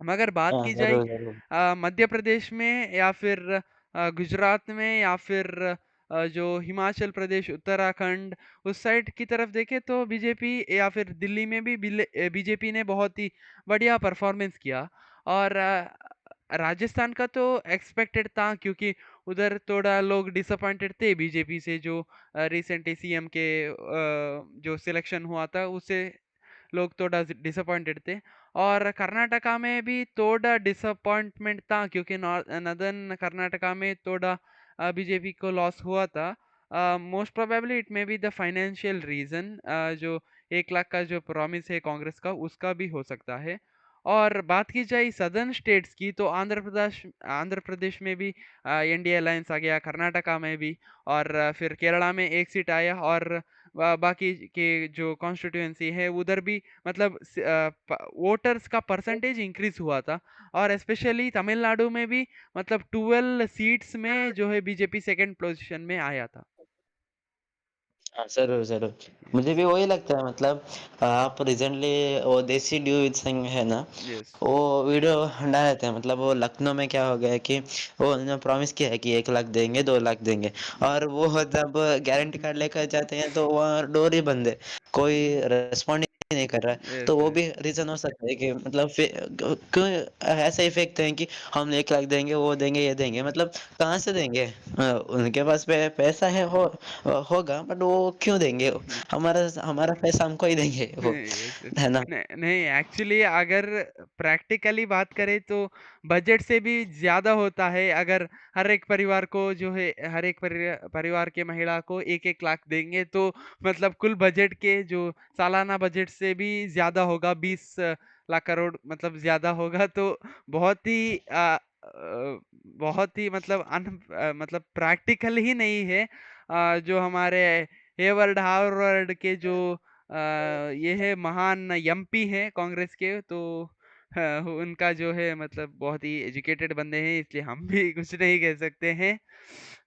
मगर बात हाँ, की जाए ज़रूर, ज़रूर। मध्य प्रदेश में या फिर गुजरात में या फिर जो हिमाचल प्रदेश, उत्तराखंड उस साइड की तरफ देखें तो बीजेपी या फिर दिल्ली में भी बीजेपी ने बहुत ही बढ़िया परफॉर्मेंस किया। और राजस्थान का तो एक्सपेक्टेड था क्योंकि उधर थोड़ा लोग डिसअपॉइंटेड थे बीजेपी से जो रिसेंटली सीएम के जो सिलेक्शन हुआ था उससे लोग थोड़ा डिसअपॉइंटेड थे। और कर्नाटका में भी थोड़ा डिसअपॉइंटमेंट था क्योंकि नॉर्दर्न कर्नाटका में थोड़ा बीजेपी को लॉस हुआ था। Most probably it may be the financial reason, जो 1 लाख का जो प्रॉमिस है कांग्रेस का उसका भी हो सकता है। और बात की जाए सदर्न स्टेट्स की तो आंध्र प्रदेश में भी एनडीए अलायंस आ गया, कर्नाटका में भी, और फिर केरला में एक सीट आया, और बाकी के जो कॉन्स्टिट्यूएंसी है उधर भी मतलब वोटर्स का परसेंटेज इंक्रीज हुआ था। और स्पेशली तमिलनाडु में भी मतलब 12 सीट्स में जो है बीजेपी सेकंड पोजीशन में आया था। हाँ, ज़रूर, ज़रूर। मुझे यस। भी वही लगता है मतलब आप रिसेंटली वो देसी ड्यू सिंह है ना, यस। वो वीडियो डाले थे मतलब वो लखनऊ में क्या हो गया कि वो उन्होंने प्रॉमिस किया है कि 1 लाख देंगे, 2 लाख देंगे और वो जब गारंटी कार्ड लेकर जाते हैं तो वहाँ डोर ही बंद है, कोई रिस्पॉन्ड ही नहीं कर रहा है। यस। तो वो यस। भी रीज़न हो सकता है कि मतलब क्यों ऐसे ही फेंकते हैं कि हम 1 लाख देंगे, वो देंगे, ये देंगे मतलब कहाँ से देंगे? उनके पास पैसा है होगा बट वो क्यों देंगे? हमारा हमारा पैसा हमको ही देंगे वो, यस, यस। है ना? नहीं, एक्चुअली अगर प्रैक्टिकली बात करें तो बजट से भी ज़्यादा होता है अगर हर एक परिवार को जो है हर एक परिवार के महिला को 1-1 लाख देंगे तो मतलब कुल बजट के जो सालाना बजट से भी ज़्यादा होगा, 20 लाख करोड़ मतलब ज़्यादा होगा। तो बहुत ही बहुत ही मतलब मतलब प्रैक्टिकल ही नहीं है। जो हमारे हेवर्ड हावर्ड के जो ये है महान एमपी हैं कांग्रेस के, तो उनका जो है मतलब बहुत ही एजुकेटेड बंदे हैं इसलिए हम भी कुछ नहीं कह सकते हैं।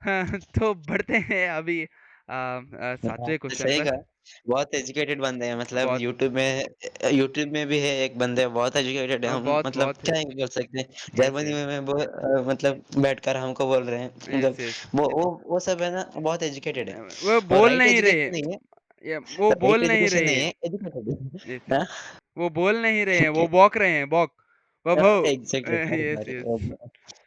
हाँ, तो बढ़ते हैं अभी हाँ, 7वें क्वेश्चन सही पर। कहा। बहुत एजुकेटेड बंदे हैं मतलब बहुत यूट्यूब में भी है एक बंदे बहुत एजुकेटेड है हम बहुत मतलब बहुत है। क्या ही बोल सकते हैं। Yes, Germany yes. में वो मतलब बैठकर हमको बोल रहे हैं मतलब यस, यस। वो सब है ना बहुत एजुकेटेड है। वो और बोल राइट नहीं रहे, एजुकेशन नहीं है वो राइट बोल नहीं एजुकेशन रहे नहीं हैं। है एजुकेटेड यस, है। यस। हाँ, वो बोल नहीं रहे हैं, वो कि बौक रहे हैं, बौक। Vaibhav. Exactly sorry, yes, sorry yes.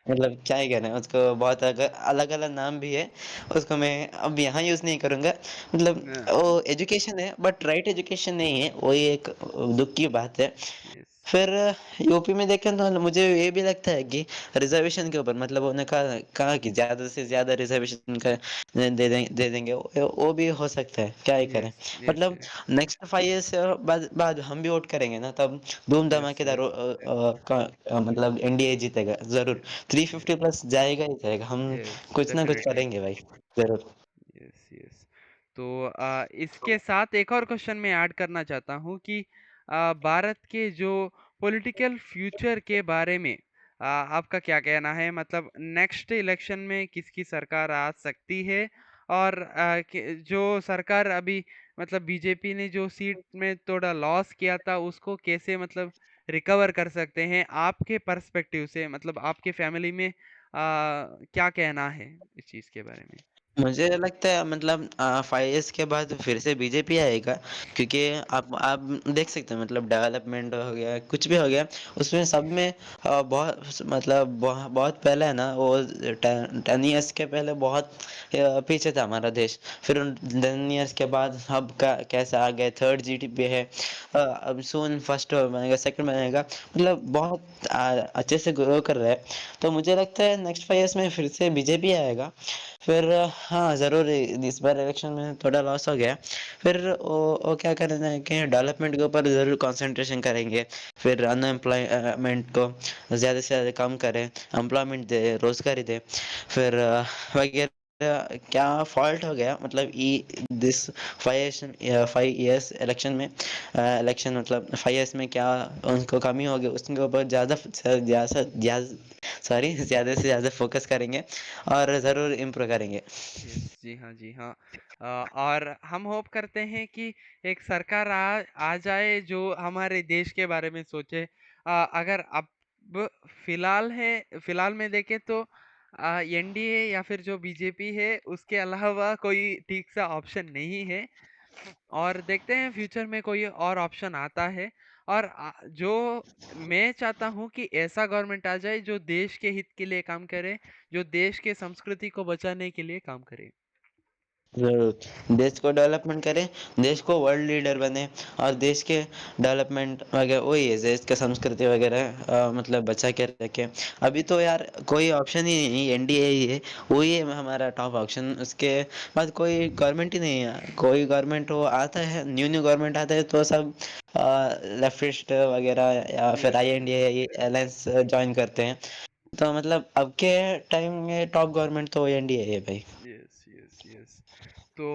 मतलब क्या ही करें उसको बहुत अलग-अलग नाम भी है, उसको मैं अब यहाँ यूज़ नहीं करूँगा। मतलब वो एजुकेशन है बट राइट एजुकेशन नहीं है, वही एक दुःख की बात है। यस, फिर यूपी में देखें तो मुझे ये भी लगता है कि रिज़र्वेशन के ऊपर मतलब उन्होंने कहा कहा कि ज़्यादा से ज़्यादा रिज़र्वेशन का दे देंगे, वो भी हो सकता है, क्या ही करें। यस, यस, मतलब यस, नेक्स्ट 5 ईयर्स बाद हम भी वोट करेंगे ना तब यस, धूम-धमाकेदार यस, मतलब एनडीए जीतेगा ज़रूर। यस, 350 प्लस जाएगा ही जाएगा, हम यस, कुछ ना कुछ डेफिनेटली। करेंगे भाई, ज़रूर। Yes, yes. तो इसके साथ एक और क्वेश्चन मैं ऐड करना चाहता हूँ कि भारत के जो पॉलिटिकल फ्यूचर के बारे में आपका क्या कहना है? मतलब नेक्स्ट इलेक्शन में किसकी सरकार आ सकती है? और जो सरकार अभी मतलब बीजेपी ने जो सीट में थोड़ा लॉस किया था उसको कैसे मतलब रिकवर कर सकते हैं? आपके पर्सपेक्टिव से मतलब आपके फैमिली में क्या कहना है इस चीज़ के बारे में? मुझे लगता है मतलब 5 इयर्स के बाद फिर से बीजेपी आएगा क्योंकि आप देख सकते हैं मतलब डेवलपमेंट हो गया, कुछ भी हो गया, उसमें सब में बहुत मतलब बहुत पहले है ना वो 10 इयर्स के पहले बहुत पीछे था हमारा देश। फिर उन 10 इयर्स के बाद अब का कैसे आ गए, थर्ड जीडीपी है। अब सून फर्स्ट बनेगा, सेकंड बनेगा, मतलब बहुत अच्छे से ग्रो कर रहा है। तो मुझे लगता है नेक्स्ट 5 इयर्स में फिर से बीजेपी आएगा। फिर हाँ, ज़रूर इस बार इलेक्शन में थोड़ा लॉस हो गया। फिर वो क्या करना है कि डेवलपमेंट के ऊपर ज़रूर कंसंट्रेशन करेंगे। फिर अनएम्प्लॉयमेंट को ज़्यादा से ज़्यादा कम करें, एम्प्लॉयमेंट दें, रोज़गारी दें। फिर वगैरह क्या फ़ॉल्ट हो गया मतलब दिस 5 इयर्स इलेक्शन में, इलेक्शन मतलब 5 इयर्स में क्या उनको कमी हो गई, उसके ऊपर ज़्यादा से ज़्यादा फ़ोकस करेंगे और ज़रूर इम्प्रूव करेंगे। यस, जी हाँ, जी हाँ। और हम होप करते हैं कि एक सरकार आ जाए जो हमारे देश के बारे में सोचे। अगर अब फिलहाल में देखें तो एनडीए या फिर जो बीजेपी है उसके अलावा कोई ठीक सा ऑप्शन नहीं है। और देखते हैं फ्यूचर में कोई और ऑप्शन आता है। और जो मैं चाहता हूँ कि ऐसा गवर्नमेंट आ जाए जो देश के हित के लिए काम करे, जो देश के संस्कृति को बचाने के लिए काम करे। ज़रूर, देश को डेवलपमेंट करें, देश को वर्ल्ड लीडर बने और देश के डेवलपमेंट वगैरह वही है, देश की संस्कृति वगैरह मतलब बचा के रखें। अभी तो यार कोई ऑप्शन ही नहीं, एनडीए ही है, वही है हमारा टॉप ऑप्शन। उसके बाद कोई गवर्नमेंट ही नहीं है। कोई गवर्नमेंट वो आता है, न्यू गवर्नमेंट आता है तो सब लेफ्टिस्ट वगैरह या फिर यस, आईएनडीए अलायंस जॉइन करते हैं। तो मतलब अब के टाइम में टॉप गवर्नमेंट तो एनडीए है भाई। Yes, yes, yes. तो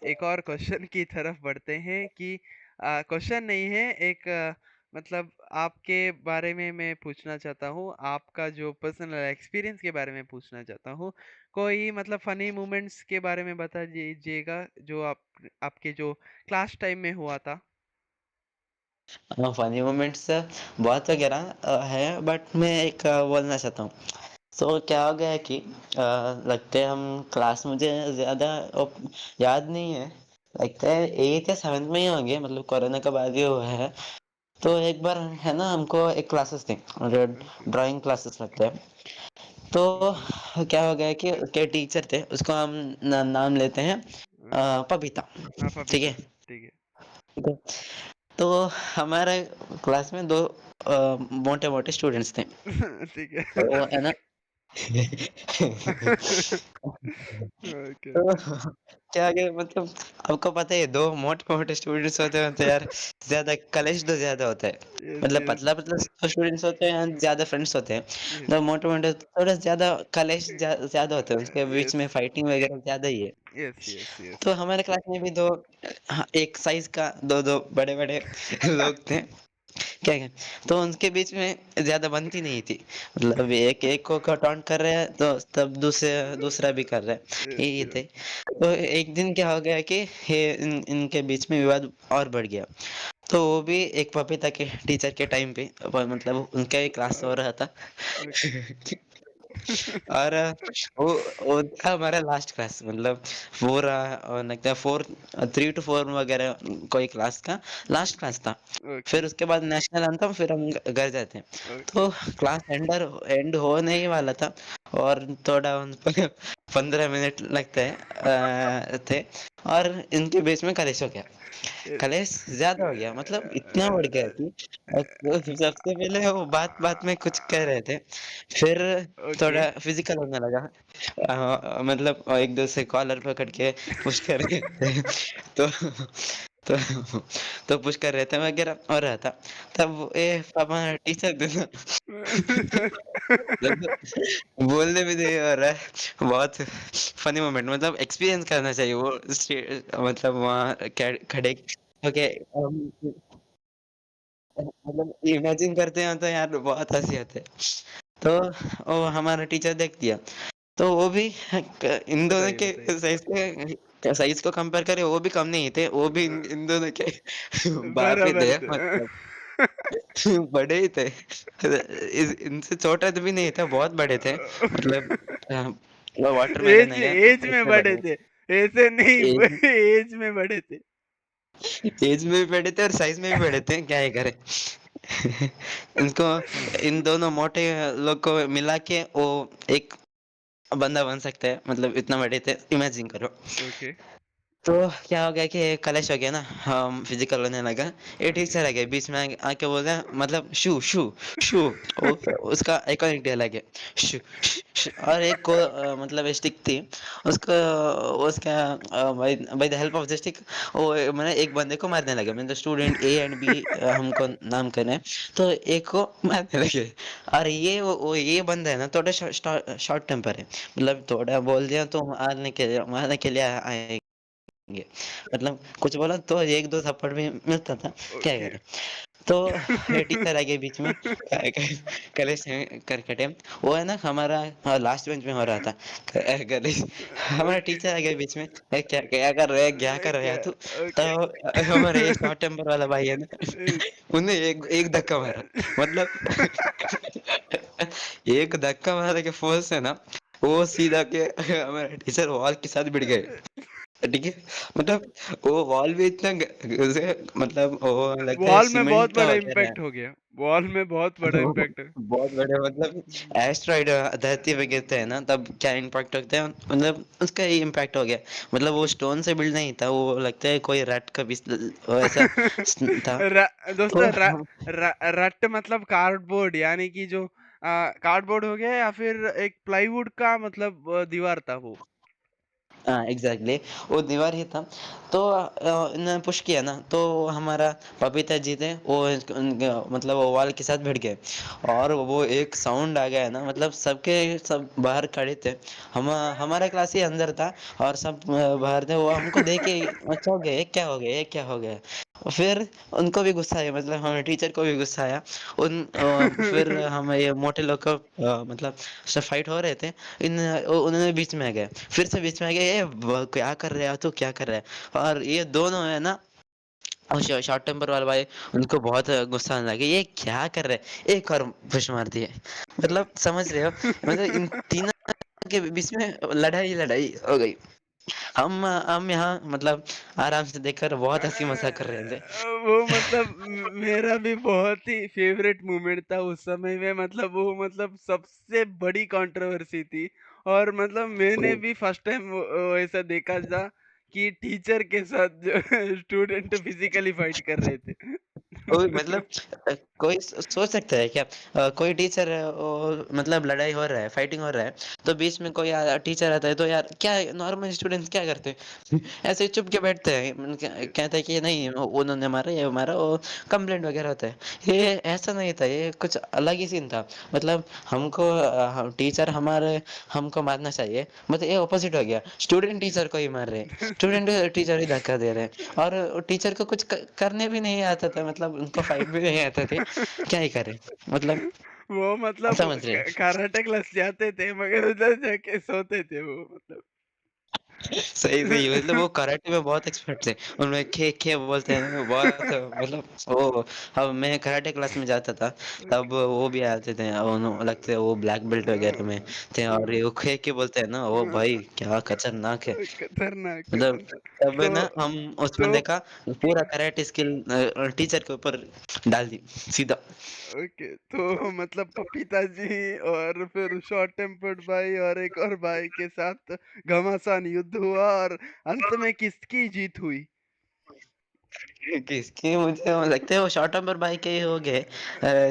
एक और क्वेश्चन की तरफ बढ़ते हैं कि क्वेश्चन नहीं है, एक मतलब आपके बारे में मैं पूछना चाहता हूँ, आपका जो पर्सनल एक्सपीरियंस के बारे में पूछना चाहता हूँ। कोई मतलब फनी मोमेंट्स के बारे में बता दीजिएगा जो आपके जो क्लास टाइम में हुआ था। हाँ, फनी मोमेंट्स बहुत वगैरह है, बट मैं एक बोलना चाहता हूँ। सो क्या हो गया है कि लगते हैं हम क्लास, मुझे ज़्यादा याद नहीं है। लगता है 8th या 7th में ही होंगे, मतलब कोरोना के बाद ही हुआ है। तो एक बार है ना, हमको एक क्लासेस थी, ओके, ड्राइंग क्लासेस लगते हैं। तो ओके। क्या हो गया कि उसके टीचर थे, उसको हम नाम लेते हैं पपीता। हाँ, ठीक पपीता। है। ठीक है। ठीक है। तो हमारे क्लास में दो मोटे मोटे स्टूडेंट्स थे। ठीक है। तो है ना। ओके, तो ओके। क्या आ गया मतलब, आपको पता है दो मोटे मोटे स्टूडेंट्स होते हैं तो यार ज्यादा कलेश तो ज्यादा होता है। यस, मतलब यस, पतला पतला स्टूडेंट्स होते हैं, ज्यादा फ्रेंड्स होते हैं। यस, तो मोटे मोटे थोड़ा ज्यादा कलेश ज्यादा होते हैं, उसके बीच यस, में फाइटिंग वगैरह ज्यादा ही है। Yes, yes, yes. तो हमारे क्लास में भी दो, हाँ, एक साइज का दो दो बड़े बड़े लोग थे। क्या है, तो उनके बीच में ज़्यादा बनती नहीं थी। मतलब एक एक को टॉन्ट कर रहे हैं तो तब दूसरा भी कर रहा है, यस, यही थे। यस। तो एक दिन क्या हो गया कि ये इनके बीच में विवाद और बढ़ गया। तो वो भी एक पपीता के टीचर के टाइम पे मतलब उनका ही क्लास हो रहा था। ओके। और वो वो था हमारा लास्ट क्लास, मतलब पूरा लगता है 3 to 4 वगैरह कोई क्लास का लास्ट क्लास था। ओके, फिर उसके बाद नेशनल एंथम, फिर हम घर जाते हैं। ओके। तो क्लास एंड होने ही वाला था और थोड़ा उन पर 15 मिनट लगते हैं थे। और इनके बीच में कलेश हो गया। कलेश ज्यादा हो गया, मतलब इतना बढ़ गया कि सबसे पहले वो बात बात में कुछ कह रहे थे। फिर ओके। थोड़ा फिजिकल होने लगा। मतलब एक दूसरे कॉलर पकड़ के पुश कर रहे थे। तो तो तो पुश कर रहे थे वगैरह और रहा था। तब ये हमारा टीचर थे ना, मतलब बोलने भी नहीं हो रहा है। बहुत फनी मोमेंट, मतलब एक्सपीरियंस करना चाहिए वो मतलब वहाँ खड़े होके मतलब इमेजिन करते हैं तो यार बहुत हंसी आती है। तो वो हमारा टीचर देख दिया, तो वो भी इन दोनों बताइए, के बताइए। साइज को कंपेयर करे वो भी कम नहीं थे, वो भी इन दोनों के बाप ही बराबर थे, थे। मतलब बड़े ही थे। इनसे छोटा तो भी नहीं था, बहुत बड़े थे। मतलब वाटरमेलन एज है क्या, एज में इतने बड़े बड़े थे, ऐसे नहीं। एज एज में बड़े थे। एज में भी बड़े थे और साइज में भी बड़े थे, क्या ही करें। इनको इन दोनों मोटे लोग को मिला के वो एक बंदा बन सकता है, मतलब इतना बड़े थे, इमेजिन करो। ओके। तो क्या हो गया कि कलेश हो गया ना, हम फिजिकल होने लगा। ये टीचर आ गए बीच में, आके बोलते हैं मतलब शू शू शू। उसका एक और डायलॉग है, शू शू। और एक को मतलब स्टिक थी उसको, उसका by the help of the stick वो मैंने एक बंदे को मारने लगा। मैंने स्टूडेंट ए एंड बी हमको नाम करने, तो एक को मारने लगे। और ये बंदा है ना थोड़ा शॉर्ट टेम्पर है, मतलब थोड़ा बोल दिया तो मारने के लिए आए। गे मतलब कुछ बोला तो 1-2 थप्पड़ भी मिलता था, क्या ओके। करें? तो ये टीचर आ गए बीच में कलेश करके टाइम, वो है ना हमारा लास्ट बेंच में हो रहा था कलेश। हमारा टीचर आ गया बीच में, क्या क्या कर रहे हैं, क्या कर रहे क्या? हैं तू? तो ओके। हमारे ये शॉर्ट टेम्पर वाला भाई है ना, उन्हें एक एक धक्का मारा, मतलब एक धक्का मारने के फोर्स से ना वो सीधा के हमारे टीचर वॉल के साथ भिड़ गए। ठीक है, मतलब वो वॉल भी इतना उसे मतलब वो लगता है वॉल में बहुत सीमेंट का बड़ा वगैरह है। इम्पैक्ट हो गया। वॉल में बहुत बड़ा वो इम्पैक्ट है। बहुत बड़े मतलब एस्ट्रॉइड धरती पे गिरते हैं ना तब क्या इम्पैक्ट होता है, मतलब उसका ही इम्पैक्ट हो गया। मतलब वो स्टोन से बिल्ड नहीं था, वो लगता है कोई रैट का पीस वो ऐसा था। दोस्तों, तो रट्ट मतलब कार्डबोर्ड, यानी कि जो कार्डबोर्ड हो गया, या फिर एक प्लाईवुड का मतलब दीवार था वो। हाँ, एग्ज़ैक्टली वो दीवार ही था। तो इन्होंने पुश किया ना तो हमारा पपीता जी थे वो उनके मतलब वो वॉल के साथ भिड़ गए। और वो एक साउंड आ गया ना, मतलब सबके सब बाहर खड़े थे। हमारा क्लास ही अंदर था और सब बाहर थे। वो हमको देख के अच्छा हो गया, ये क्या हो गया, ये क्या हो गया? फिर उनको भी गुस्सा आया, मतलब हमारे टीचर को भी गुस्सा आया। फिर हम ये मोटे लोग को मतलब सब फाइट हो रहे थे। उन्होंने बीच में आ गए, फिर से बीच में आ गए, ये क्या कर रहे हो, तू क्या कर रहा है? और ये दोनों है ना, और शॉर्ट टेम्पर वाला भाई, उनको बहुत गुस्सा आने लगा, ये क्या कर रहे हैं, एक और पुश मार दिए। मतलब समझ रहे हो, मतलब इन तीनों के बीच में लड़ाई ही लड़ाई हो गई। हम यहाँ मतलब आराम से देखकर बहुत हंसी मजाक कर रहे थे। वो मतलब मेरा भी बहुत ही फेवरेट मोमेंट था उस समय में। मतलब वो मतलब सबसे बड़ी कंट्रोवर्सी थी। और मतलब मैंने भी फर्स्ट टाइम ऐसा देखा था कि टीचर के साथ जो स्टूडेंट फिजिकली फाइट कर रहे थे। कोई मतलब कोई सोच सकता है क्या, कोई टीचर मतलब लड़ाई हो रहा है, फाइटिंग हो रहा है, तो बीच में कोई टीचर आता है तो यार क्या नॉर्मल स्टूडेंट्स क्या करते हैं ऐसे ही चुप के बैठते हैं। कहते हैं कि नहीं उन्होंने मारा, ये मारा, वो कंप्लेंट वगैरह होता है। ये ऐसा नहीं था, ये कुछ अलग ही सीन था। मतलब हमको टीचर हमारे हमको मारना चाहिए, मतलब ये ऑपोजिट हो गया, स्टूडेंट टीचर को ही मार रहे हैं, स्टूडेंट टीचर ही धक्का दे रहे हैं। और टीचर को कुछ करने भी नहीं आता था, मतलब उनको फाइट भी नहीं आते थे, क्या ही करें? मतलब वो मतलब समझ रहे हो? कराटे क्लास जाते थे मगर उधर जाके सोते थे वो मतलब। सही सही, मतलब वो कराटे में बहुत एक्सपर्ट थे। उनमें खे खे बोलते हैं ना, बहुत मतलब वो, अब मैं कराटे क्लास में जाता था तब वो भी आते थे, उन्हों लगते वो ब्लैक बेल्ट वगैरह में थे। और ये वो खे के बोलते हैं ना, वो भाई क्या खतरनाक है। खतरनाक मतलब खतरनाक। तब तो ना हम उसमें तो देखा पूरा कराटे स्किल टीचर के ऊपर डाल दी सीधा। ओके, तो मतलब पपीता जी और फिर शॉर्ट टेम्पर्ड भाई और एक और भाई के साथ घमासान युद्ध हुआ, और अंत में किसकी जीत हुई? किसकी, मुझे वो लगता है वो शॉर्ट नंबर भाई के ही हो गए,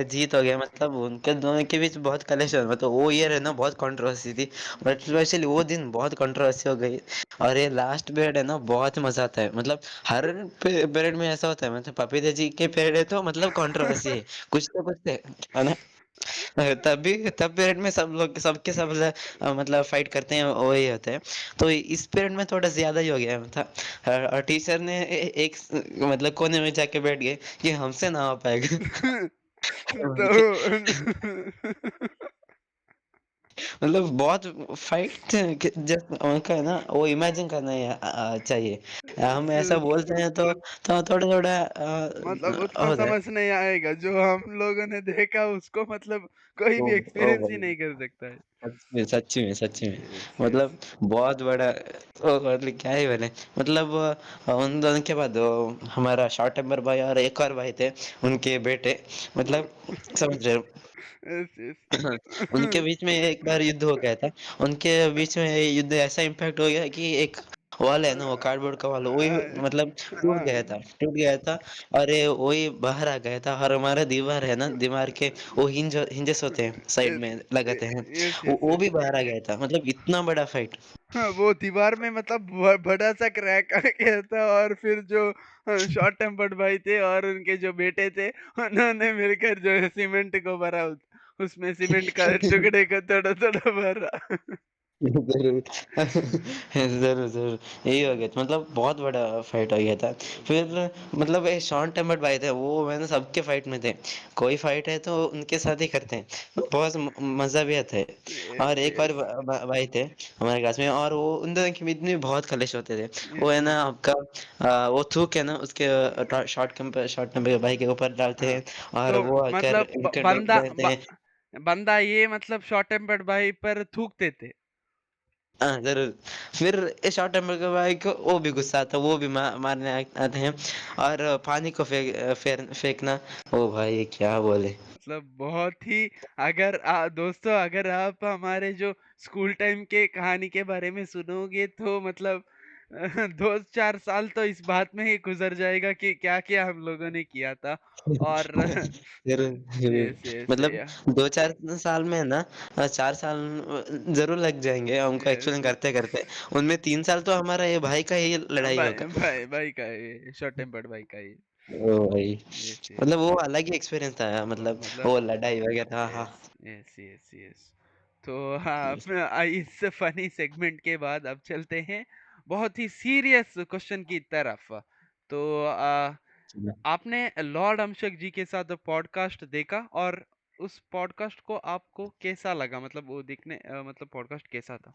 जीत हो गया। मतलब उनके दोनों के बीच बहुत कलेश हुआ, मतलब वो ईयर है ना बहुत कंट्रोवर्सी थी, बट स्पेशली वो दिन बहुत कंट्रोवर्सी हो गई। और ये लास्ट पीरियड है ना बहुत मजा आता है, मतलब हर पीरियड में ऐसा होता है, मतलब पपीता जी के पीरियड है तो मतलब कंट्रोवर्सी है, कुछ तो कुछ है ना। तभी तब पीरियड में सब लोग सबके सब मतलब फाइट करते हैं, वही होता है। तो इस पीरियड में थोड़ा ज्यादा ही हो गया था। और टीचर ने एक मतलब कोने में जाके बैठ गए कि हमसे ना हो पाएगा। तो मतलब बहुत फाइट जस्ट उनका है ना, वो इमेजिन करना चाहिए। हम ऐसा बोलते हैं तो थोड़ा थोड़ा मतलब उतना होता है। समझ नहीं आएगा, जो हम लोगों ने देखा उसको मतलब कोई भी ओ एक्सपीरियंस ही नहीं कर सकता है। सच्ची में सच्ची में, यस यस। मतलब बहुत बड़ा मतलब क्या ही बोले। मतलब उन दोनों के बाद हमारा शॉर्ट टेम्पर भाई और एक और भाई थे, उनके बेटे, मतलब समझ रहे हो। Yes yes. उनके बीच में एक बार युद्ध हो गया था। उनके बीच में ये युद्ध ऐसा इम्पैक्ट हो गया कि एक वॉल है ना, वो कार्डबोर्ड का वॉल, वही मतलब हाँ, टूट गया था। अरे वही बाहर आ गया था, और हमारा दीवार है ना, दीवार के वो हिंजेस होते हैं साइड में लगाते हैं, यस यस वो यस। भी बाहर आ गया था, मतलब इतना बड़ा फाइट। हाँ, वो दीवार में मतलब बड़ा सा क्रैक आ गया था और फिर जो शॉर्ट टेम्पर्ड भाई थे और उनके जो बेटे थे उन्होंने मिलकर जो है सीमेंट को भरा उसमें सीमेंट का टुकड़े को थोड़ा थोड़ा भरा। ज़रूर। ज़रूर, ज़रूर। यही हो गया था, मतलब बहुत बड़ा फाइट हो गया था। फिर मतलब ये शॉन टेम्बर्ड भाई थे, वो मैंने सबके फाइट में थे। कोई फाइट है तो उनके साथ ही करते हैं। बहुत मज़ा भी आता है। यस और एक और यस भाई थे हमारे क्लास में, और वो उन दोनों के बीच में बहुत कलेश होते थे। वो यस है ना यस। आपका वो थूक है ना उसके शॉर्ट टेम्पर भाई के ऊपर डालते हाँ, हैं, और तो वो आकर मतलब इनके ड्रॉप देते हैं। बंदा ये मतलब शॉर्ट टेम्पर्ड भाई पर थूकते थे। हाँ, ज़रूर। फिर ये शॉर्ट टेम्पर के भाई को वो भी गुस्सा आता है, वो भी मारने आते हैं, और पानी को फेंकना, ओ भाई क्या बोले। मतलब बहुत ही अगर दोस्तों अगर आप हमारे जो स्कूल टाइम के कहानी के बारे में सुनोगे तो मतलब 2-4 साल तो इस बात में ही गुजर जाएगा कि क्या-क्या हम लोगों ने किया था। और ज़रूर, ज़रूर। यस यस मतलब या 2-4 साल में ना 4 साल ज़रूर लग जाएँगे हमको यस एक्सप्लेन करते-करते। उनमें 3 साल तो हमारा ये भाई का ही लड़ाई भाई होगा। भाई भाई का ये शॉर्ट टेम्पर्ड भाई का ये। ओ भाई! यस यस मतलब वो अलग ही एक्सपीरियंस था, मतलब मतलब वो लड़ाई वगैरह, हाँ, यस यस यस यस। तो हाँ, इस फनी सेगमेंट के बाद अब चलते हैं बहुत ही सीरियस क्वेश्चन की तरफ। तो हाँ। आपने लॉर्ड अमशक जी के साथ पॉडकास्ट देखा और उस पॉडकास्ट को आपको कैसा लगा? मतलब वो देखने मतलब पॉडकास्ट कैसा था?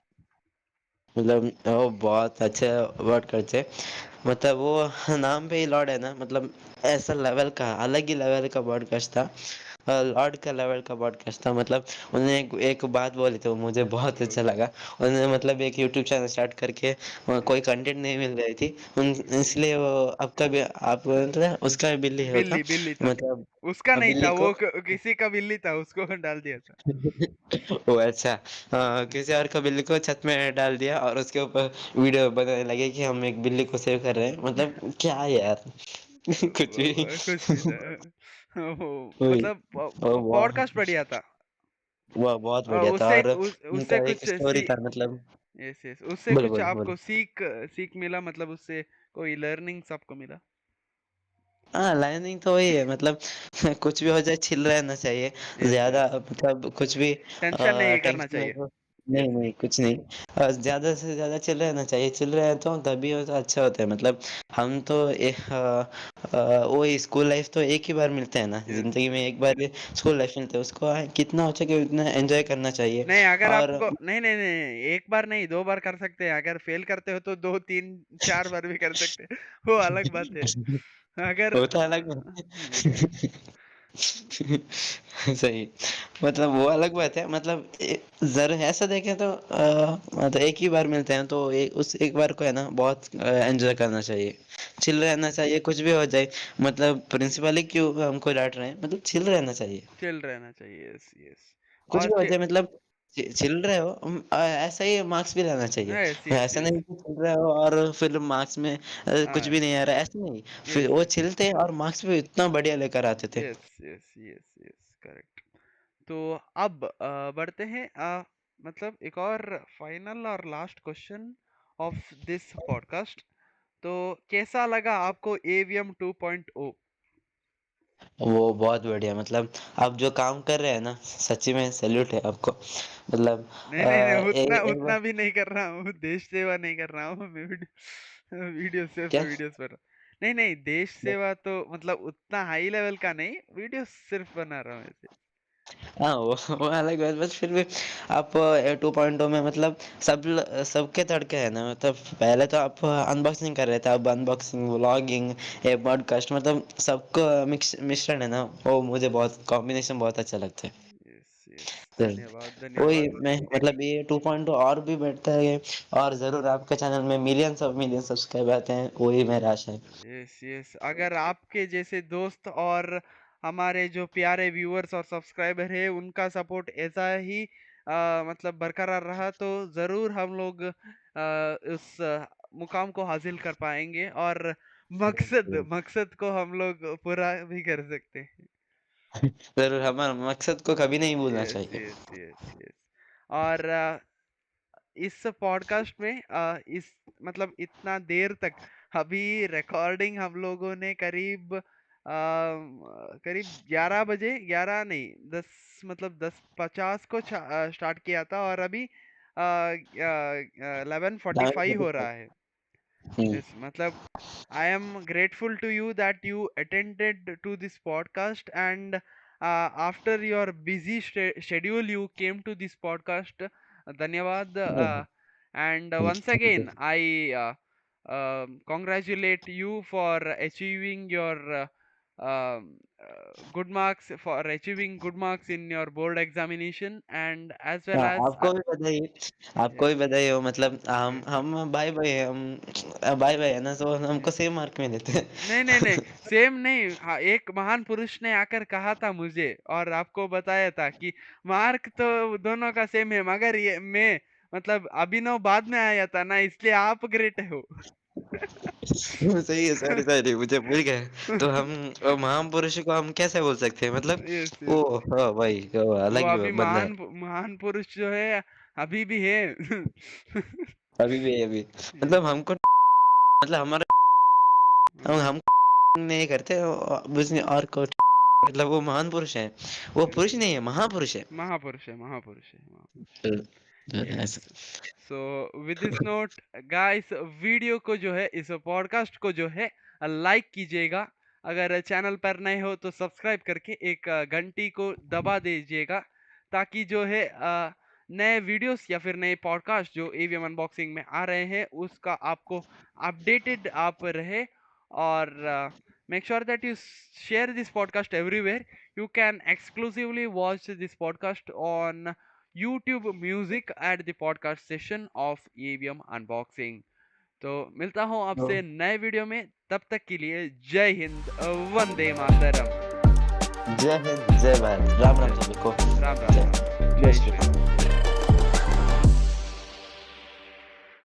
मतलब वो बहुत अच्छे वर्क करते हैं। मतलब वो नाम पे ही लॉर्ड है ना, मतलब ऐसा लेवल का, अलग ही लेवल का पॉडकास्ट था। लॉर्ड का लेवल का पॉडकास्ट था, मतलब उन्होंने एक बात बोली तो मुझे बहुत अच्छा लगा। उन्होंने मतलब एक यूट्यूब चैनल स्टार्ट करके कोई यस कंटेंट नहीं मिल रही थी, उन यस यस। इसलिए वो आपका भी आप बोलते उसका भी बिल्ली है होता, बिल्ली बिल्ली था। मतलब उसका नहीं बिल्ली था, को वो किसी का बिल्ली था, उसको डाल दिया था। ओह! अच्छा। किसी और का बिल्ली को छत में डाल दिया, और उसके ऊपर वीडियो बनाने लगे कि हम एक बिल्ली को सेव कर रहे हैं। मतलब क्या यार! कुछ भी। कुछ भी था। वो वही। मतलब ओह वाह! पॉडकास्ट बढ़िया था। वह बहुत बढ़िया था, और उससे उनका एक कुछ स्टोरी था, मतलब यस यस उससे बोलो, कुछ बोलो, बोलो। आपको सीख मिला मतलब उससे कोई लर्निंग्स आपको मिला? हाँ, लाइनिंग तो वही है, मतलब कुछ भी हो जाए चिल रहना चाहिए। यस ज़्यादा यस मतलब कुछ भी टेंशन नहीं करना टेंशन चाहिए। में नहीं, यस नहीं, कुछ नहीं। ज़्यादा से ज़्यादा चिल रहना चाहिए, चिल रहे तो तभी हो तो अच्छा होता है, मतलब हम तो वही स्कूल लाइफ़ तो एक ही बार मिलते हैं ना, यस ज़िंदगी में एक बार ही स्कूल लाइफ़ मिलते है, उसको कितना हो सके उतना एन्जॉय करना चाहिए। नहीं अगर और आपको नहीं नहीं नहीं एक बार नहीं 2 बार कर सकते हैं, अगर फेल करते हो तो 2 3 4 बार भी कर सकते हैं, वो अलग बात है। अगर वो तो अलग यस यस है। सही, मतलब वो अलग बात है, मतलब ज़रा ऐसा देखें तो मतलब एक ही बार मिलते हैं तो उस एक बार को है ना बहुत एन्जॉय करना चाहिए, चिल रहना चाहिए, कुछ भी हो जाए, मतलब प्रिंसिपल ही क्यों हमको डाँट रहे हैं, मतलब चिल रहना चाहिए। चिल रहना चाहिए यस यस कुछ और भी हो फिर जाए, मतलब चिल रहे हो, ऐसा ही मार्क्स भी रहना चाहिए। यस यस ऐसा यस नहीं कि चिल रहे हो और फिर मार्क्स में कुछ हाँ भी नहीं आ रहा है, ऐसा नहीं। फिर यस वो यस चिल थे और मार्क्स भी इतना बढ़िया लेकर आते थे। Yes yes yes yes correct. तो अब बढ़ते हैं मतलब एक और फाइनल और last question of this podcast. तो कैसा लगा आपको एवीएम 2.0? वो बहुत बढ़िया, मतलब आप जो काम कर रहे हैं ना, सच्ची में सैल्यूट है आपको। मतलब नहीं नहीं नहीं उतना एक उतना बार भी नहीं कर रहा हूँ, देश सेवा नहीं कर रहा हूँ मैं। वीडियो सिर्फ क्या? वीडियोस पर नहीं नहीं देश सेवा तो मतलब उतना हाई लेवल का नहीं, वीडियो सिर्फ बना रहा हूँ ऐसे। हाँ, वो अलग बात, बस फिर भी आप 2.0 में मतलब सबके तड़के है ना, मतलब पहले तो आप अनबॉक्सिंग कर रहे थे, अब अनबॉक्सिंग, व्लॉगिंग, ये पॉडकास्ट, मतलब सबको मिश्रण है ना, वो मुझे बहुत कॉम्बिनेशन बहुत अच्छा लगता है। यस यस तो धन्यवाद वही धन्यवाद। मैं, मतलब ये 2.0 और भी बढ़ता है, और ज़रूर आपके चैनल में मिलियंस ऑफ मिलियन सब्सक्राइब आते हैं, वही मेरा आशा है। यस यस अगर आपके जैसे दोस्त और हमारे जो प्यारे व्यूअर्स और सब्सक्राइबर है उनका सपोर्ट ऐसा ही मतलब बरकरार रहा तो जरूर हम लोग उस मुकाम को हासिल कर पाएंगे और मकसद मकसद को हम लोग पूरा भी कर सकते हैं। ज़रूर हमारा मकसद को कभी नहीं भूलना यस चाहिए। Yes yes yes. और इस पॉडकास्ट में इस मतलब इतना देर तक अभी रिकॉर्डिंग हम लोगों ने करीब 11 बजे, 11 नहीं 10 मतलब 10:50 को स्टार्ट किया था और अभी 11:45 हो रहा है। हुँ, Yes, matlab, I am grateful to you that you attended to this podcast and after your busy schedule you came to this podcast. Dhanyawad. And once thank you. again, I congratulate you for achieving your good marks, for achieving good marks in your board examination and as well हाँ, as आपको yes, भी बधाई हो मतलब yes. हम भाई-भाई हैं भाई-भाई है ना तो हमको सेम मार्क मिले थे। नहीं नहीं नहीं, सेम नहीं। हाँ, एक महान पुरुष ने आकर कहा था मुझे और आपको बताया था कि मार्क तो दोनों का सेम है मगर ये मैं मतलब अभिनव बाद में आया था ना इसलिए आप ग्रेट हो। सही है, सॉरी मुझे भूल गए। तो हम महापुरुष को हम कैसे बोल सकते हैं मतलब यस वो यस। हाँ भाई वो वो अलग ही अभी बंदा है। महान पुरुष जो है अभी भी है। अभी भी है अभी मतलब यस। हमको मतलब हमारा हम नहीं करते उसने और को मतलब वो महान पुरुष है। वो यस पुरुष नहीं है, महापुरुष है। महापुरुष है महापुरुष है महापुरुष। ऐसा yes. So with this note guys, video को जो है इस पॉडकास्ट को जो है लाइक कीजिएगा। अगर चैनल पर नए हो तो सब्सक्राइब करके एक घंटी को दबा दीजिएगा ताकि जो है नए वीडियोस या फिर नए पॉडकास्ट जो एवीएम अनबॉक्सिंग में आ रहे हैं उसका आपको अपडेटेड आप रहे। और make sure that you share this podcast everywhere. You can exclusively watch this podcast on YouTube Music at the podcast session of EVM Unboxing. तो मिलता हूँ तो आपसे नए वीडियो में, तब तक के लिए जय हिंद, वंदे मातरम। जय हिंद, जय भारत, राम राम जय सभी को। राम राम जय राम, जय जय श्री श्री राम। राम।